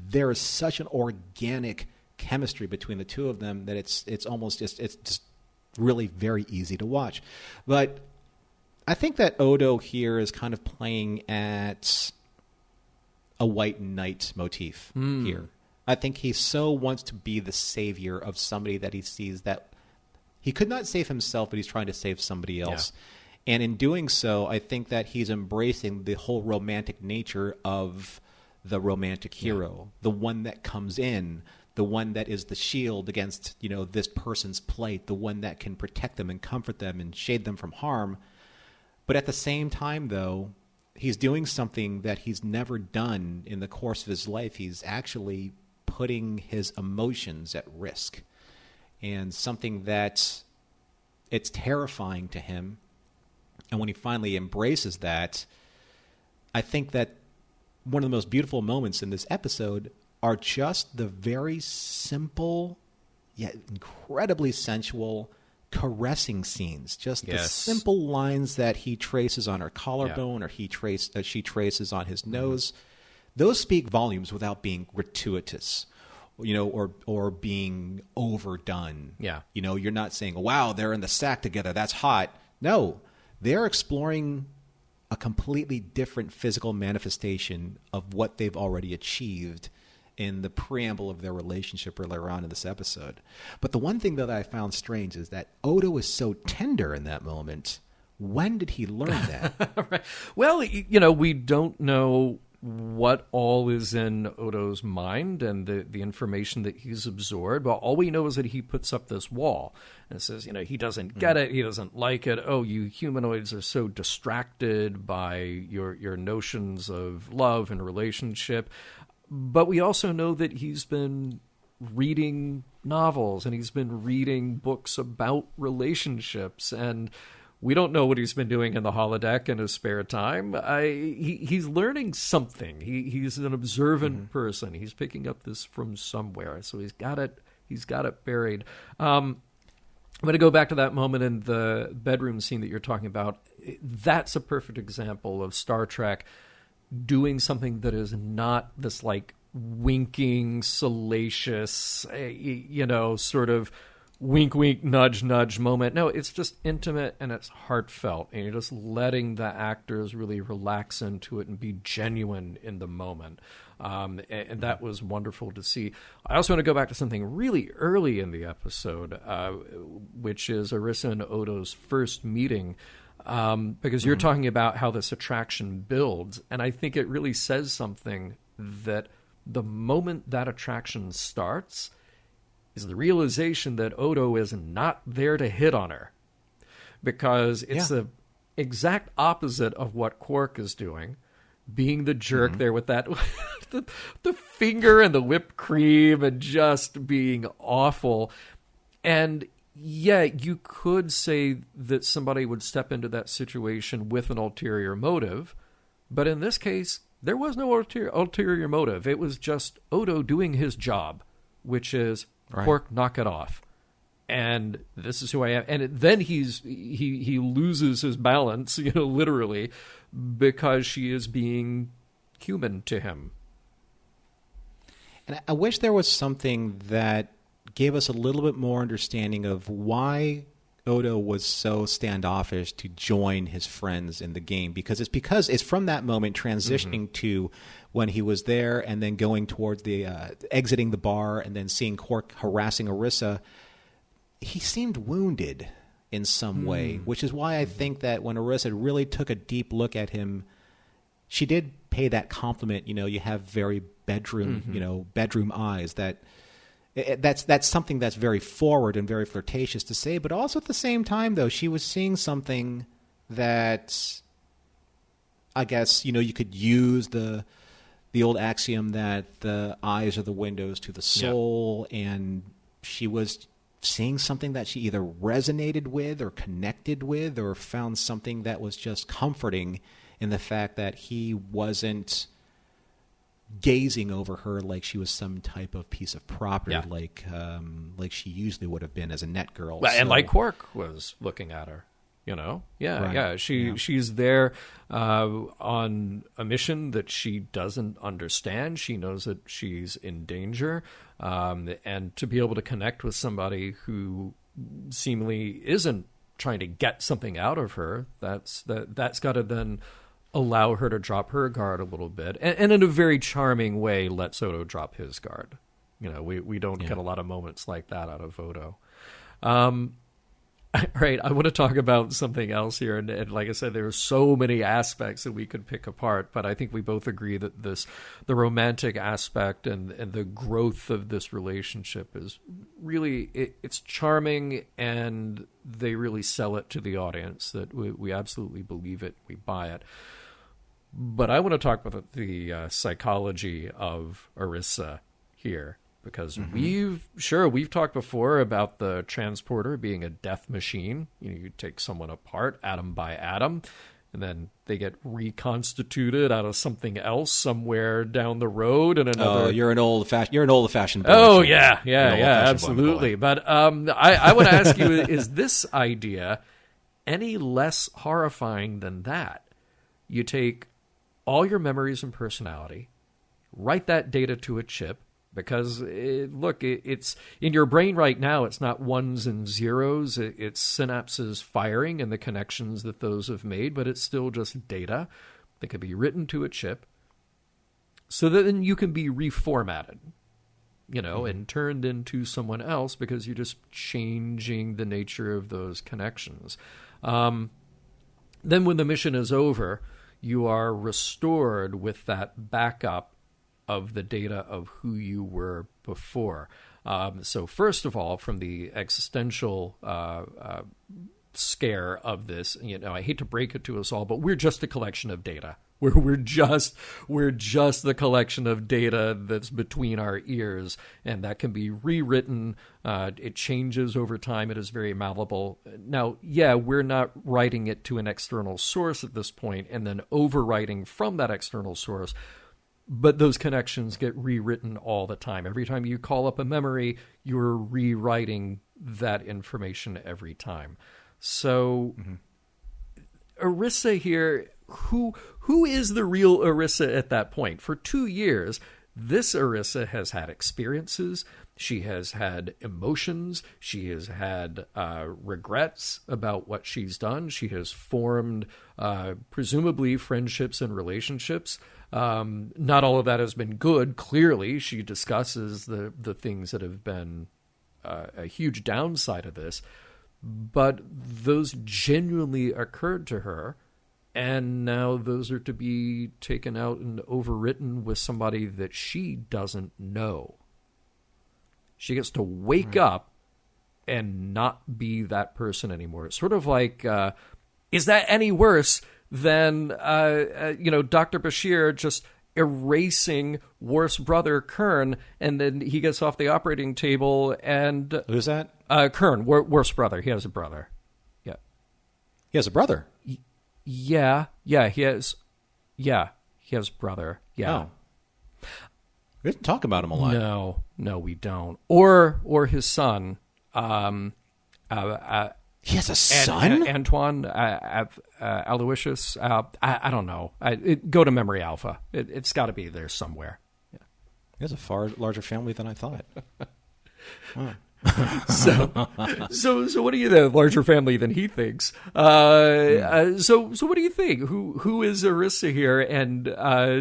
There is such an organic chemistry between the two of them that it's just really very easy to watch. But I think that Odo here is kind of playing at a white knight motif here. I think he so wants to be the savior of somebody that he sees that he could not save himself, but he's trying to save somebody else. Yeah. And in doing so, I think that he's embracing the whole romantic nature of the romantic hero, the one that comes in, the one that is the shield against, this person's plight, the one that can protect them and comfort them and shade them from harm. But at the same time, though, he's doing something that he's never done in the course of his life. He's actually putting his emotions at risk, and something that it's terrifying to him. And when he finally embraces that, I think that one of the most beautiful moments in this episode are just the very simple yet incredibly sensual caressing scenes. Just the simple lines that he traces on her collarbone, or she traces on his nose. Those speak volumes without being gratuitous, or being overdone. Yeah. You're not saying, wow, they're in the sack together, that's hot. No, they're exploring a completely different physical manifestation of what they've already achieved in the preamble of their relationship earlier on in this episode. But the one thing that I found strange is that Odo is so tender in that moment. When did he learn that? Right. Well, we don't know what all is in Odo's mind and the information that he's absorbed. But all we know is that he puts up this wall and says, he doesn't get it. He doesn't like it. Oh, you humanoids are so distracted by your notions of love and relationship. But we also know that he's been reading novels and he's been reading books about relationships, and we don't know what he's been doing in the holodeck in his spare time. He's learning something. He's an observant person. He's picking up this from somewhere, so he's got it buried. I'm going to go back to that moment in the bedroom scene that you're talking about. That's a perfect example of Star Trek doing something that is not this like winking, salacious, sort of wink, wink, nudge, nudge moment. No, it's just intimate and it's heartfelt, and you're just letting the actors really relax into it and be genuine in the moment. And that was wonderful to see. I also want to go back to something really early in the episode, which is Orissa and Odo's first meeting. Because you're talking about how this attraction builds, and I think it really says something that the moment that attraction starts is the realization that Odo is not there to hit on her, because it's the exact opposite of what Quark is doing, being the jerk there with that the finger and the whipped cream and just being awful. And yeah, you could say that somebody would step into that situation with an ulterior motive, but in this case, there was no ulterior motive. It was just Odo doing his job, which is, Quark, knock it off. And this is who I am. And then he loses his balance, literally, because she is being human to him. And I wish there was something that gave us a little bit more understanding of why Odo was so standoffish to join his friends in the game, because it's from that moment transitioning to when he was there and then going towards the exiting the bar and then seeing Quark harassing Orissa. He seemed wounded in some way, which is why I think that when Orissa really took a deep look at him, she did pay that compliment. You have very bedroom eyes. That's something that's very forward and very flirtatious to say, but also at the same time, though, she was seeing something that I guess, you could use the old axiom that the eyes are the windows to the soul, and she was seeing something that she either resonated with or connected with or found something that was just comforting in the fact that he wasn't gazing over her like she was some type of piece of property, Yeah. like she usually would have been as a net girl. And like Quark was looking at her, Right. She's there on a mission that she doesn't understand. She knows that she's in danger, and to be able to connect with somebody who seemingly isn't trying to get something out of her, that's got to then allow her to drop her guard a little bit, and in a very charming way let Odo drop his guard. We don't get a lot of moments like that out of Odo. Right, I want to talk about something else here, and like I said, there are so many aspects that we could pick apart, but I think we both agree that the romantic aspect and the growth of this relationship is really, it's charming, and they really sell it to the audience that we absolutely believe it, we buy it. But I want to talk about the psychology of Orissa here, because we've talked before about the transporter being a death machine. You take someone apart atom by atom, and then they get reconstituted out of something else somewhere down the road and another. Oh, you're an old-fashioned boy. Oh, yeah, absolutely. But I want to ask you, is this idea any less horrifying than that? You take all your memories and personality, write that data to a chip, because it's in your brain right now. It's not ones and zeros. It's synapses firing and the connections that those have made, but it's still just data that can be written to a chip, so that then you can be reformatted, and turned into someone else, because you're just changing the nature of those connections. Then when the mission is over, you are restored with that backup of the data of who you were before. So first of all, from the existential scare of this, I hate to break it to us all, but we're just a collection of data. We're just the collection of data that's between our ears, and that can be rewritten. It changes over time. It is very malleable. Now, we're not writing it to an external source at this point and then overwriting from that external source, but those connections get rewritten all the time. Every time you call up a memory, you're rewriting that information every time. So Orissa here, who is the real Orissa at that point? For 2 years, this Orissa has had experiences. She has had emotions. She has had regrets about what she's done. She has formed, presumably, friendships and relationships. Not all of that has been good. Clearly, she discusses the things that have been a huge downside of this. But those genuinely occurred to her, and now those are to be taken out and overwritten with somebody that she doesn't know. She gets to wake up and not be that person anymore. It's sort of like, is that any worse than, Dr. Bashir just erasing Worf's brother, Kern, and then he gets off the operating table and... Who's that? Kern, Worf's brother. He has a brother. Yeah. He has a brother? Yeah, he has... Yeah, he has a brother. Yeah. Oh. We didn't talk about him a lot. No, we don't. Or his son. He has a son? Antoine, Aloysius. I don't know. Go to Memory Alpha. It's got to be there somewhere. Yeah. He has a far larger family than I thought. Wow. So what do you think? Larger family than he thinks. So what do you think? Who is Orissa here? And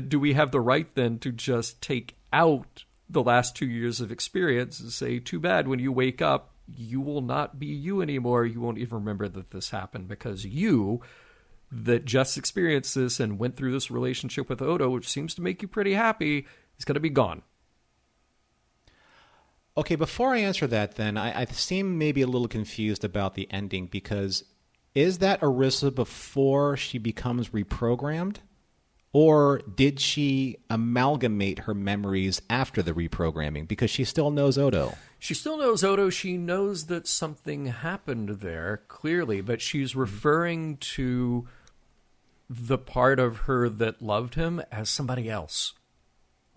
do we have the right then to just take out the last 2 years of experience and say, too bad, when you wake up, you will not be you anymore. You won't even remember that this happened, because you that just experienced this and went through this relationship with Odo, which seems to make you pretty happy, is going to be gone. Okay, before I answer that, then, I seem maybe a little confused about the ending, because is that Orissa before she becomes reprogrammed? Or did she amalgamate her memories after the reprogramming? Because she still knows Odo. She still knows Odo. She knows that something happened there, clearly, but she's referring to the part of her that loved him as somebody else.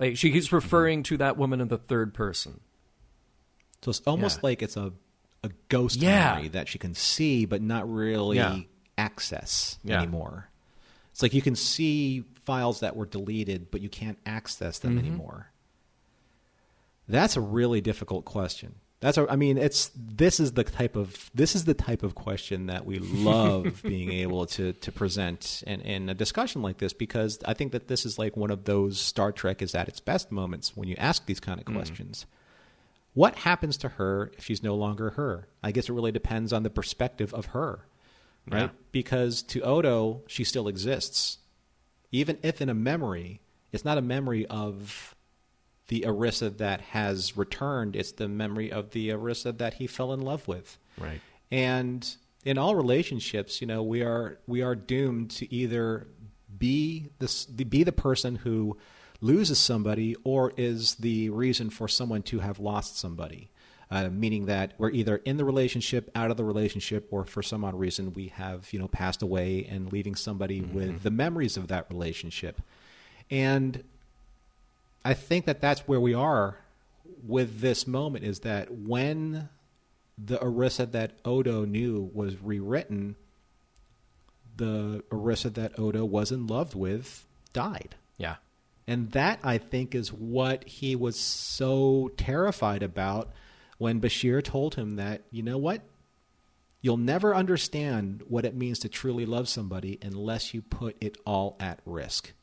Like she keeps referring to that woman in the third person. So it's almost like it's a ghost memory that she can see but not really access anymore. It's like you can see files that were deleted, but you can't access them anymore. That's a really difficult question. This is the type of question that we love being able to present in a discussion like this, because I think that this is like one of those Star Trek is at its best moments when you ask these kind of questions. What happens to her if she's no longer her? I guess it really depends on the perspective of her, right? Yeah. Because to Odo, she still exists. Even if in a memory, it's not a memory of the Arissa that has returned. It's the memory of the Arissa that he fell in love with. Right. And in all relationships, we are doomed to either be the person who loses somebody or is the reason for someone to have lost somebody. Meaning that we're either in the relationship, out of the relationship, or for some odd reason we have, passed away and leaving somebody with the memories of that relationship. And I think that that's where we are with this moment, is that when the Arissa that Odo knew was rewritten, the Arissa that Odo was in love with died. Yeah. And that, I think, is what he was so terrified about when Bashir told him that, you know what? You'll never understand what it means to truly love somebody unless you put it all at risk.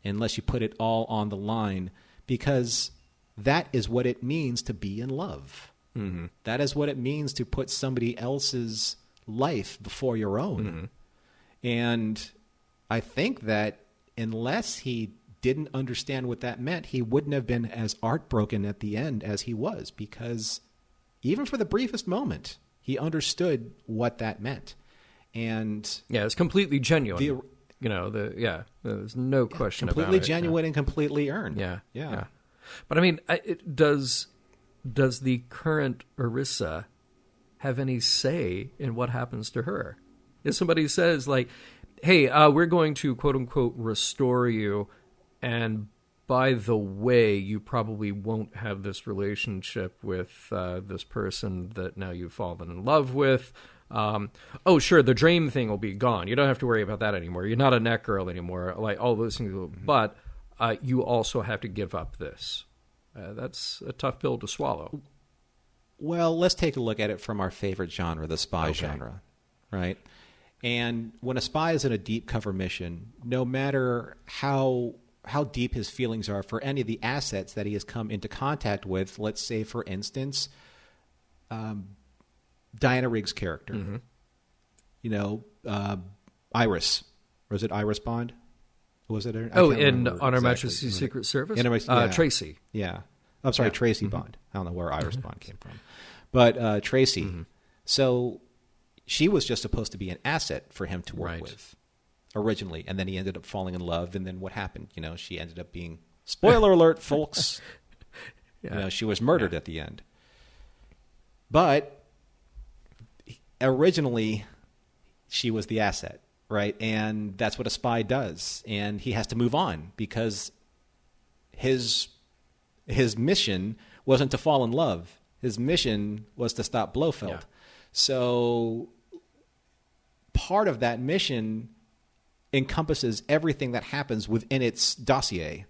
Unless you put it all on the line, because that is what it means to be in love. Mm-hmm. That is what it means to put somebody else's life before your own. Mm-hmm. And I think that unless he didn't understand what that meant, he wouldn't have been as heartbroken at the end as he was, because even for the briefest moment, he understood what that meant. And it's completely genuine. There's no question about it. Completely genuine and completely earned. Yeah. But I mean, does the current Arissa have any say in what happens to her? If somebody says like, hey, we're going to quote unquote restore you, and by the way, you probably won't have this relationship with this person that now you've fallen in love with. Sure, the dream thing will be gone. You don't have to worry about that anymore. You're not a net girl anymore. Like all those things. Mm-hmm. But you also have to give up this. That's a tough pill to swallow. Well, let's take a look at it from our favorite genre, the spy genre, right? And when a spy is in a deep cover mission, no matter how deep his feelings are for any of the assets that he has come into contact with, let's say, for instance, Diana Rigg's character, Iris, or is it Iris Bond? Was it? In On Her Majesty's Secret Service? Tracy. Yeah. I'm sorry, Tracy Bond. I don't know where Iris Bond came from. But Tracy. Mm-hmm. So she was just supposed to be an asset for him to work with originally. And then he ended up falling in love. And then what happened? She ended up being, spoiler alert, folks, she was murdered at the end. But originally, she was the asset, right? And that's what a spy does. And he has to move on because his mission wasn't to fall in love. His mission was to stop Blofeld. Yeah. So part of that mission encompasses everything that happens within its dossier.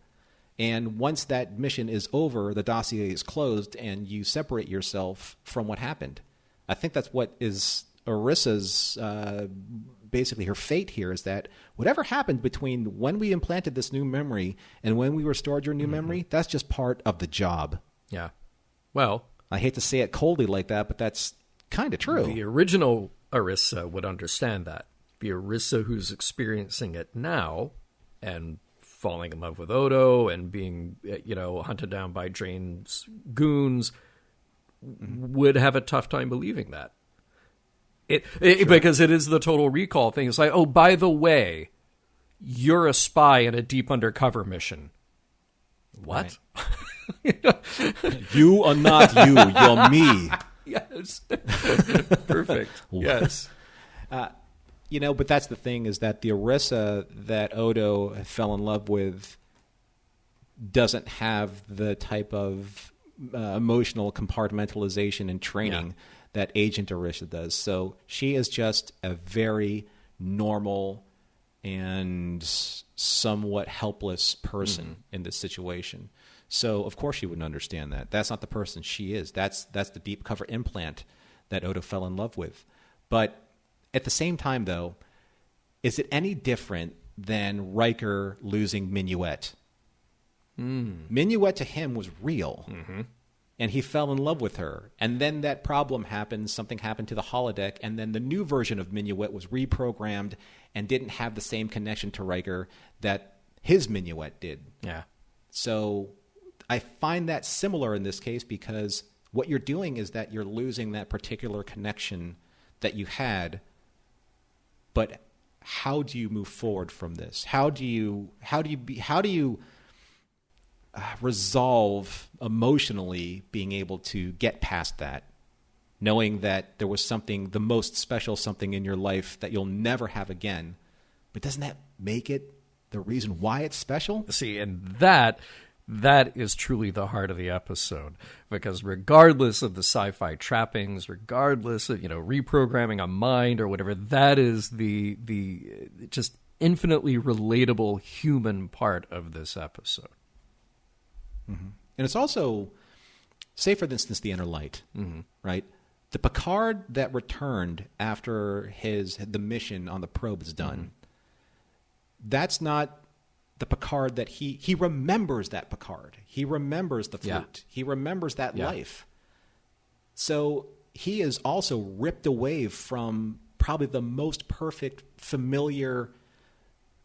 And once that mission is over, the dossier is closed and you separate yourself from what happened. I think that's what is Arissa's, basically her fate here, is that whatever happened between when we implanted this new memory and when we restored your new memory, that's just part of the job. Yeah. Well, I hate to say it coldly like that, but that's kind of true. The original Arissa would understand that. The Arissa who's experiencing it now and falling in love with Odo and being, hunted down by Jane's goons would have a tough time believing that. Because it is the total recall thing. It's like, oh, by the way, you're a spy in a deep undercover mission. What? Right. You are not you. You're me. Yes. Perfect. Yes. But that's the thing, is that the Arissa that Odo fell in love with doesn't have the type of emotional compartmentalization and training that Agent Orissa does. So she is just a very normal and somewhat helpless person in this situation. So of course she wouldn't understand that. That's not the person she is. That's the deep cover implant that Odo fell in love with. But at the same time, though, is it any different than Riker losing Minuet? Minuet to him was real. And he fell in love with her. And then that problem happened. Something happened to the holodeck. And then the new version of Minuet was reprogrammed and didn't have the same connection to Riker that his Minuet did. Yeah. So I find that similar in this case, because what you're doing is that you're losing that particular connection that you had. But how do you move forward from this? How do you resolve emotionally being able to get past that, knowing that there was something, the most special something in your life that you'll never have again? But doesn't that make it the reason why it's special? See, and that is truly the heart of the episode, because regardless of the sci-fi trappings, regardless of, reprogramming a mind or whatever, that is the just infinitely relatable human part of this episode. And it's also, say for instance, the Inner Light, right? The Picard that returned after the mission on the probe is done. That's not the Picard that he remembers. That Picard, he remembers the flute. He remembers that life. So he is also ripped away from probably the most perfect, familiar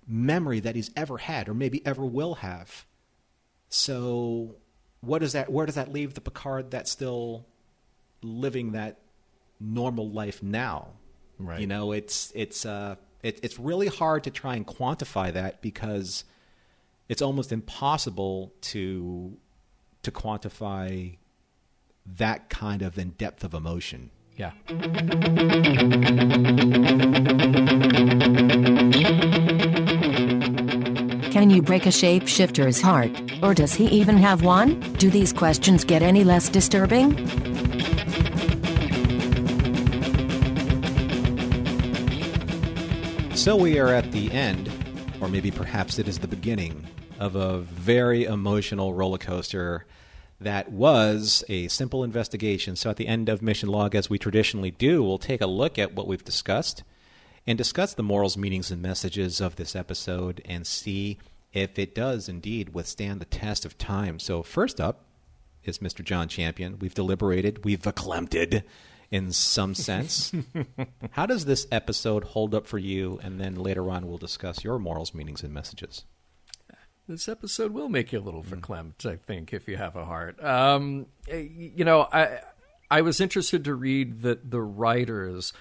memory that he's ever had, or maybe ever will have. So where does that leave the Picard that's still living that normal life now? Right. It's really hard to try and quantify that, because it's almost impossible to quantify that kind of in depth of emotion. Yeah. Can you break a shapeshifter's heart? Or does he even have one? Do these questions get any less disturbing? So we are at the end, or maybe perhaps it is the beginning, of a very emotional roller coaster that was a simple investigation. So at the end of Mission Log, as we traditionally do, we'll take a look at what we've discussed and discuss the morals, meanings, and messages of this episode and see if it does indeed withstand the test of time. So first up is Mr. John Champion. We've deliberated, we've verklempt in some sense. How does this episode hold up for you? And then later on we'll discuss your morals, meanings, and messages. This episode will make you a little verklempt, I think, if you have a heart. I was interested to read that the writers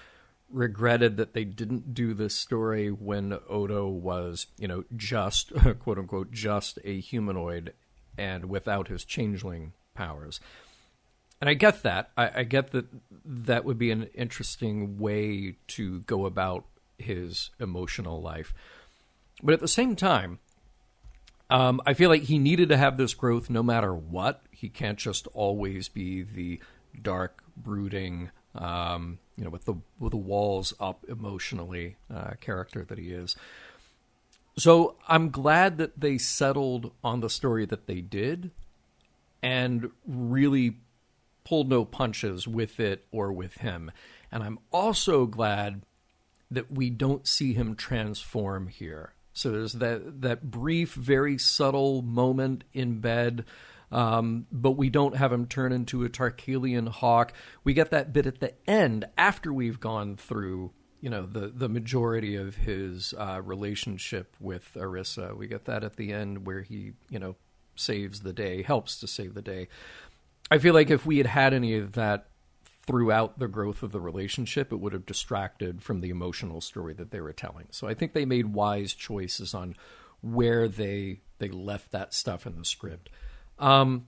regretted that they didn't do this story when Odo was, just, quote unquote, just a humanoid and without his changeling powers. And I get that. I get that would be an interesting way to go about his emotional life. But at the same time, I feel like he needed to have this growth no matter what. He can't just always be the dark, brooding, with the walls up emotionally character that he is. So I'm glad that they settled on the story that they did and really pulled no punches with it or with him. And I'm also glad that we don't see him transform here. So there's that brief, very subtle moment in bed, but we don't have him turn into a Tarkalian hawk. We get that bit at the end after we've gone through, the majority of his relationship with Orissa. We get that at the end where he, saves the day, helps to save the day. I feel like if we had had any of that throughout the growth of the relationship, it would have distracted from the emotional story that they were telling. So I think they made wise choices on where they left that stuff in the script. I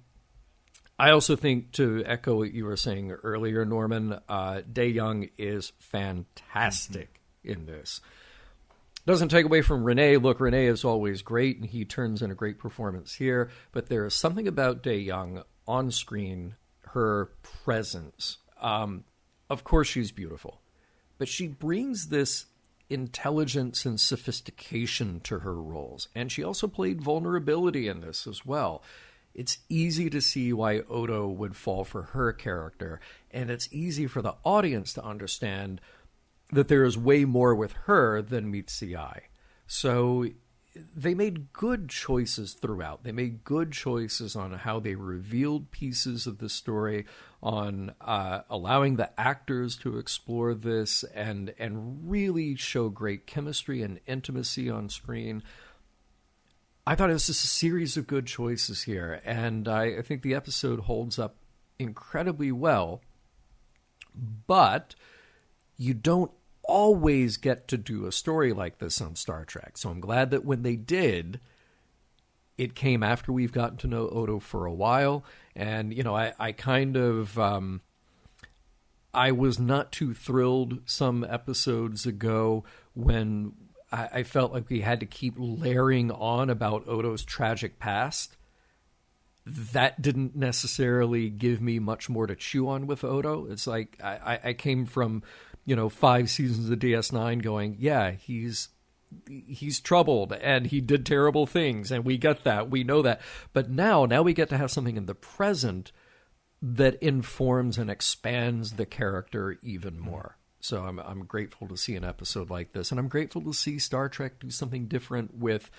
also think, to echo what you were saying earlier, Norman, Dae Young is fantastic in this. Doesn't take away from Renee. Look, Renee is always great, and he turns in a great performance here. But there is something about Dae Young on screen, her presence. Of course, she's beautiful, but she brings this intelligence and sophistication to her roles. And she also played vulnerability in this as well. It's easy to see why Odo would fall for her character, and it's easy for the audience to understand that there is way more with her than meets the eye. So they made good choices throughout. They made good choices on how they revealed pieces of the story, on allowing the actors to explore this and really show great chemistry and intimacy on screen. I thought it was just a series of good choices here, and I think the episode holds up incredibly well. But you don't always get to do a story like this on Star Trek. So I'm glad that when they did, it came after we've gotten to know Odo for a while. And, you know, I kind of, I was not too thrilled some episodes ago when I felt like we had to keep layering on about Odo's tragic past. That didn't necessarily give me much more to chew on with Odo. It's like I came from, 5 seasons of DS9 going, yeah, he's troubled and he did terrible things, and we get that. We know that. But now we get to have something in the present that informs and expands the character even more. So I'm grateful to see an episode like this, and I'm grateful to see Star Trek do something different with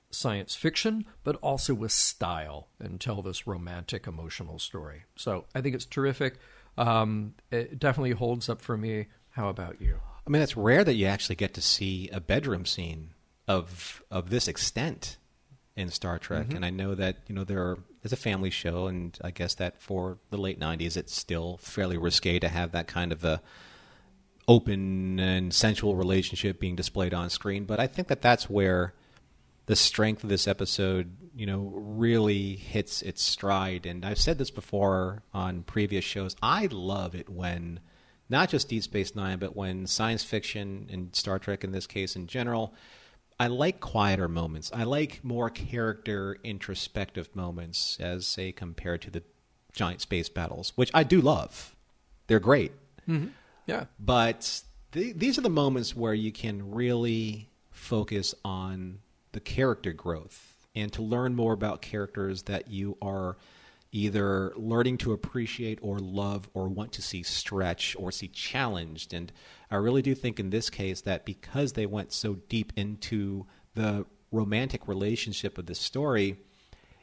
science fiction, but also with style, and tell this romantic, emotional story. So I think it's terrific. It definitely holds up for me. How about you? I mean, it's rare that you actually get to see a bedroom scene of this extent in Star Trek. Mm-hmm. And I know that, there's a family show, and I guess that for the late 90s, it's still fairly risque to have that kind of a open and sensual relationship being displayed on screen. But I think that that's where the strength of this episode, really hits its stride. And I've said this before on previous shows. I love it when, not just Deep Space Nine, but when science fiction and Star Trek in this case in general, I like quieter moments. I like more character introspective moments as, say, compared to the giant space battles, which I do love. They're great. Mm-hmm. Yeah. But these are the moments where you can really focus on the character growth and to learn more about characters that you are either learning to appreciate or love or want to see stretch or see challenged. And I really do think in this case that because they went so deep into the romantic relationship of this story,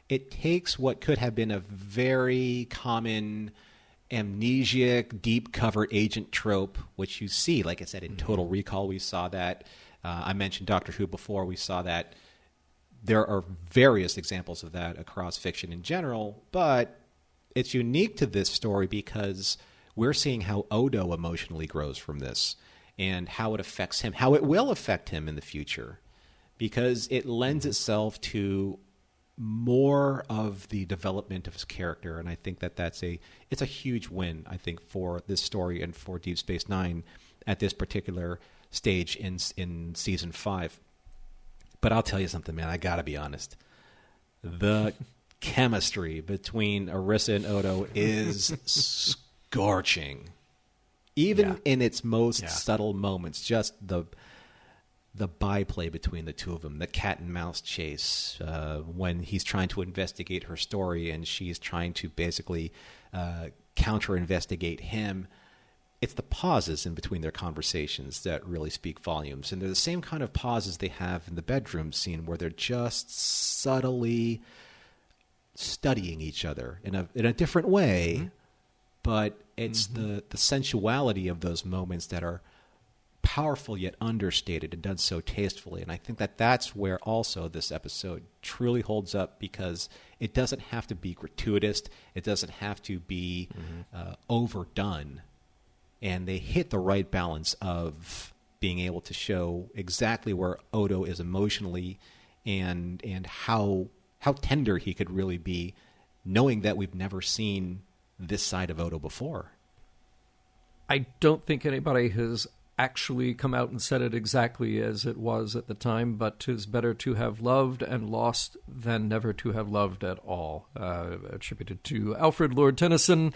it takes what could have been a very common amnesiac, deep cover agent trope, which you see, like I said, in Total Recall, we saw that. I mentioned Doctor Who before, we saw that. There are various examples of that across fiction in general, but it's unique to this story because we're seeing how Odo emotionally grows from this and how it affects him, how it will affect him in the future, because it lends itself to more of the development of his character. And I think that it's a huge win, I think, for this story and for Deep Space Nine at this particular stage in season 5. But I'll tell you something, man. I got to be honest. The chemistry between Orissa and Odo is scorching. Even in its most subtle moments, just the byplay between the two of them, the cat and mouse chase, when he's trying to investigate her story and she's trying to basically counter-investigate him. It's the pauses in between their conversations that really speak volumes. And they're the same kind of pauses they have in the bedroom scene where they're just subtly studying each other in a different way. Mm-hmm. But it's the sensuality of those moments that are powerful yet understated and done so tastefully. And I think that that's where also this episode truly holds up, because it doesn't have to be gratuitous. It doesn't have to be overdone. And they hit the right balance of being able to show exactly where Odo is emotionally and how tender he could really be, knowing that we've never seen this side of Odo before. I don't think anybody has actually come out and said it exactly as it was at the time, but 'tis better to have loved and lost than never to have loved at all. Attributed to Alfred Lord Tennyson.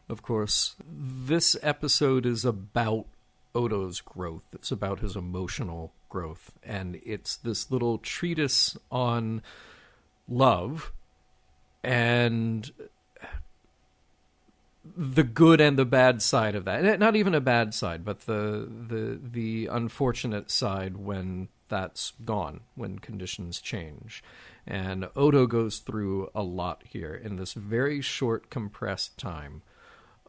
Of course, this episode is about Odo's growth. It's about his emotional growth. And it's this little treatise on love and the good and the bad side of that. Not even a bad side, but the unfortunate side when that's gone, when conditions change. And Odo goes through a lot here in this very short, compressed time.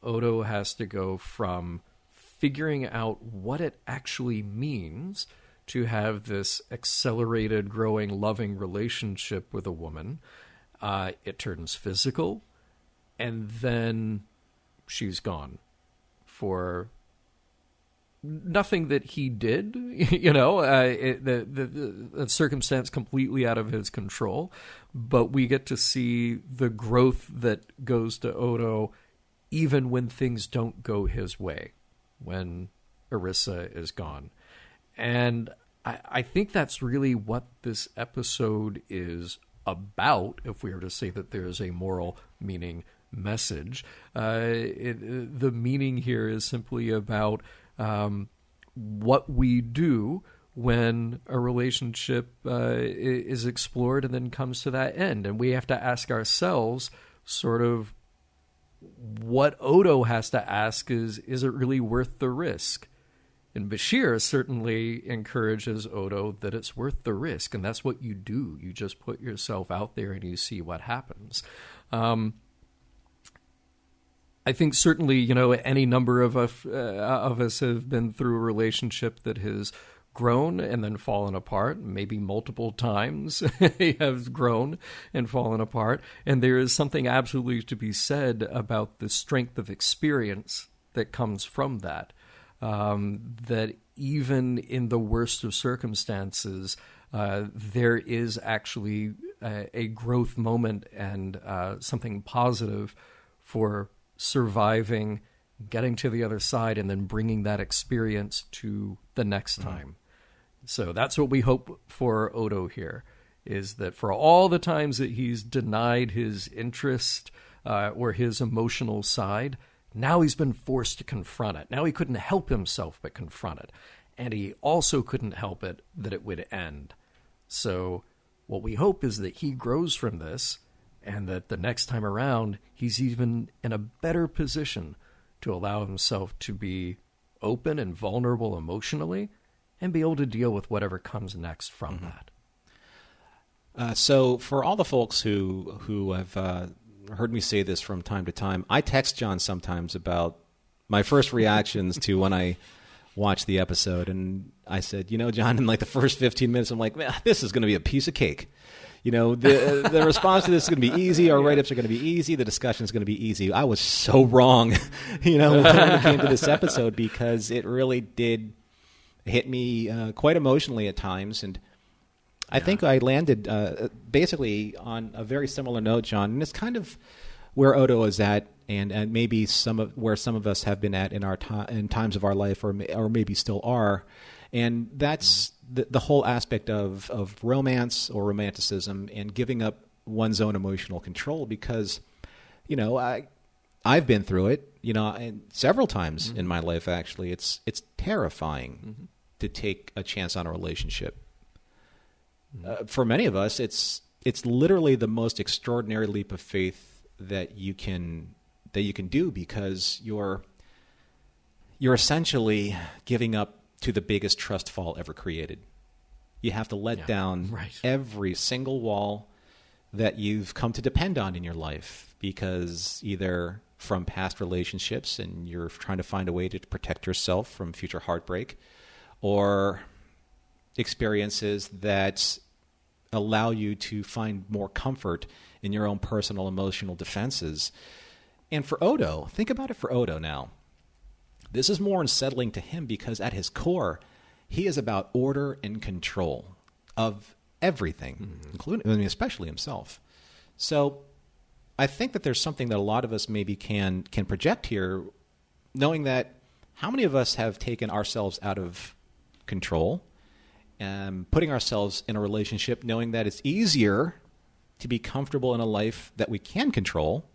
Odo has to go from figuring out what it actually means to have this accelerated, growing, loving relationship with a woman. It turns physical, and then she's gone for nothing that he did, the circumstance completely out of his control. But we get to see the growth that goes to Odo even when things don't go his way, when Orissa is gone. And I think that's really what this episode is about, if we were to say that there is a moral meaning message. The meaning here is simply about what we do when a relationship is explored and then comes to that end. And we have to ask ourselves sort of what Odo has to ask is it really worth the risk? And Bashir certainly encourages Odo that it's worth the risk, and that's what you do. You just put yourself out there and you see what happens. I think certainly, any number of us have been through a relationship that has grown and then fallen apart. Maybe multiple times have grown and fallen apart. And there is something absolutely to be said about the strength of experience that comes from that. That even in the worst of circumstances, there is actually a growth moment and something positive for surviving, getting to the other side, and then bringing that experience to the next time. So that's what we hope for Odo here, is that for all the times that he's denied his interest or his emotional side, now he's been forced to confront it. Now he couldn't help himself but confront it. And he also couldn't help it that it would end. So what we hope is that he grows from this, and that the next time around, he's even in a better position to allow himself to be open and vulnerable emotionally and be able to deal with whatever comes next from that. So for all the folks who have heard me say this from time to time, I text John sometimes about my first reactions to when I watched the episode. And I said, John, in like the first 15 minutes, I'm like, man, this is going to be a piece of cake. The response to this is going to be easy. Our write-ups are going to be easy. The discussion is going to be easy. I was so wrong, when it came to this episode, because it really did hit me quite emotionally at times. And I think I landed basically on a very similar note, John. And it's kind of where Odo is at, and maybe where some of us have been at in times of our life, or maybe still are. And that's the whole aspect of romance or romanticism and giving up one's own emotional control, because, I've been through it, and several times in my life, actually. It's terrifying to take a chance on a relationship. For many of us, it's literally the most extraordinary leap of faith that you can do, because you're essentially giving up to the biggest trust fall ever created. You have to let down every single wall that you've come to depend on in your life, because either from past relationships and you're trying to find a way to protect yourself from future heartbreak, or experiences that allow you to find more comfort in your own personal emotional defenses. And for Odo, think about it for Odo now. This is more unsettling to him, because at his core, he is about order and control of everything, including, especially himself. So I think that there's something that a lot of us maybe can project here, knowing that How many of us have taken ourselves out of control and putting ourselves in a relationship knowing that it's easier to be comfortable in a life that we can control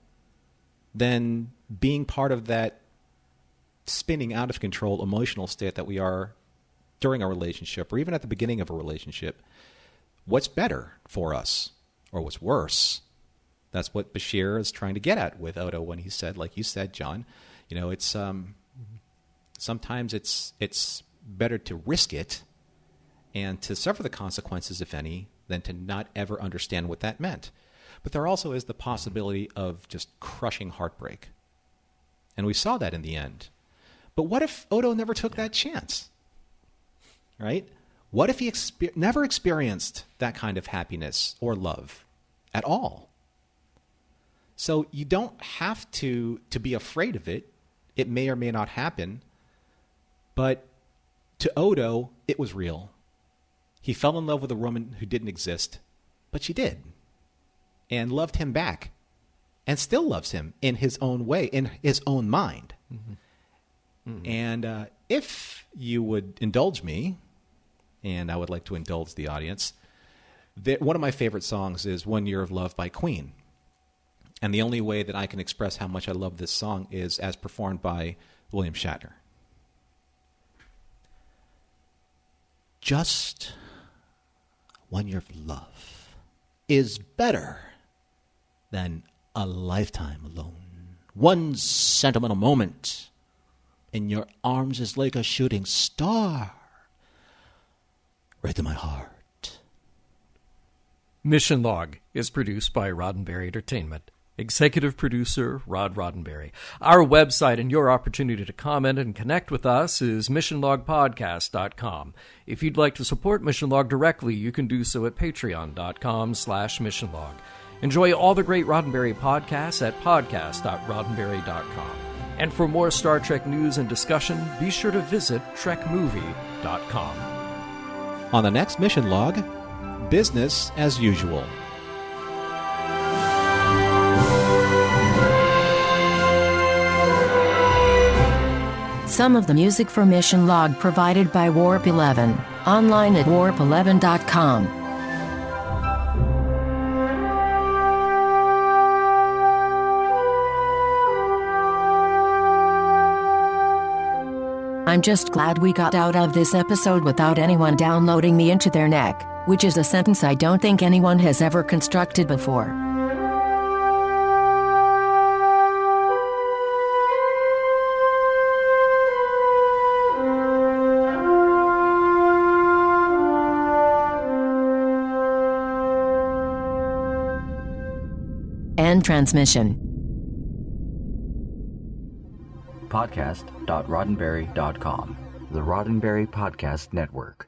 than being part of that spinning out of control emotional state that we are during a relationship or even at the beginning of a relationship? What's better for us or what's worse? That's what Bashir is trying to get at with Odo when he said, like you said, John, it's sometimes it's better to risk it and to suffer the consequences, if any, than to not ever understand what that meant. But there also is the possibility of just crushing heartbreak. And we saw that in the end. But what if Odo never took that chance? Right? What if he never experienced that kind of happiness or love at all? So you don't have to be afraid of it. It may or may not happen. But to Odo, it was real. He fell in love with a woman who didn't exist, but she did. And loved him back. And still loves him in his own way, in his own mind. Mm-hmm. Mm-hmm. And if you would indulge me, and I would like to indulge the audience, one of my favorite songs is One Year of Love by Queen. And the only way that I can express how much I love this song is as performed by William Shatner. Just 1 year of love is better than a lifetime alone. One sentimental moment in your arms is like a shooting star right to my heart. Mission Log is produced by Roddenberry Entertainment. Executive producer, Rod Roddenberry. Our website and your opportunity to comment and connect with us is missionlogpodcast.com. If you'd like to support Mission Log directly, you can do so at patreon.com/missionlog. Enjoy all the great Roddenberry podcasts at podcast.roddenberry.com. And for more Star Trek news and discussion, be sure to visit trekmovie.com. On the next Mission Log, business as usual. Some of the music for Mission Log provided by Warp 11, online at warp11.com. I'm just glad we got out of this episode without anyone downloading me into their neck, which is a sentence I don't think anyone has ever constructed before. End transmission. Podcast.roddenberry.com, the Roddenberry Podcast Network.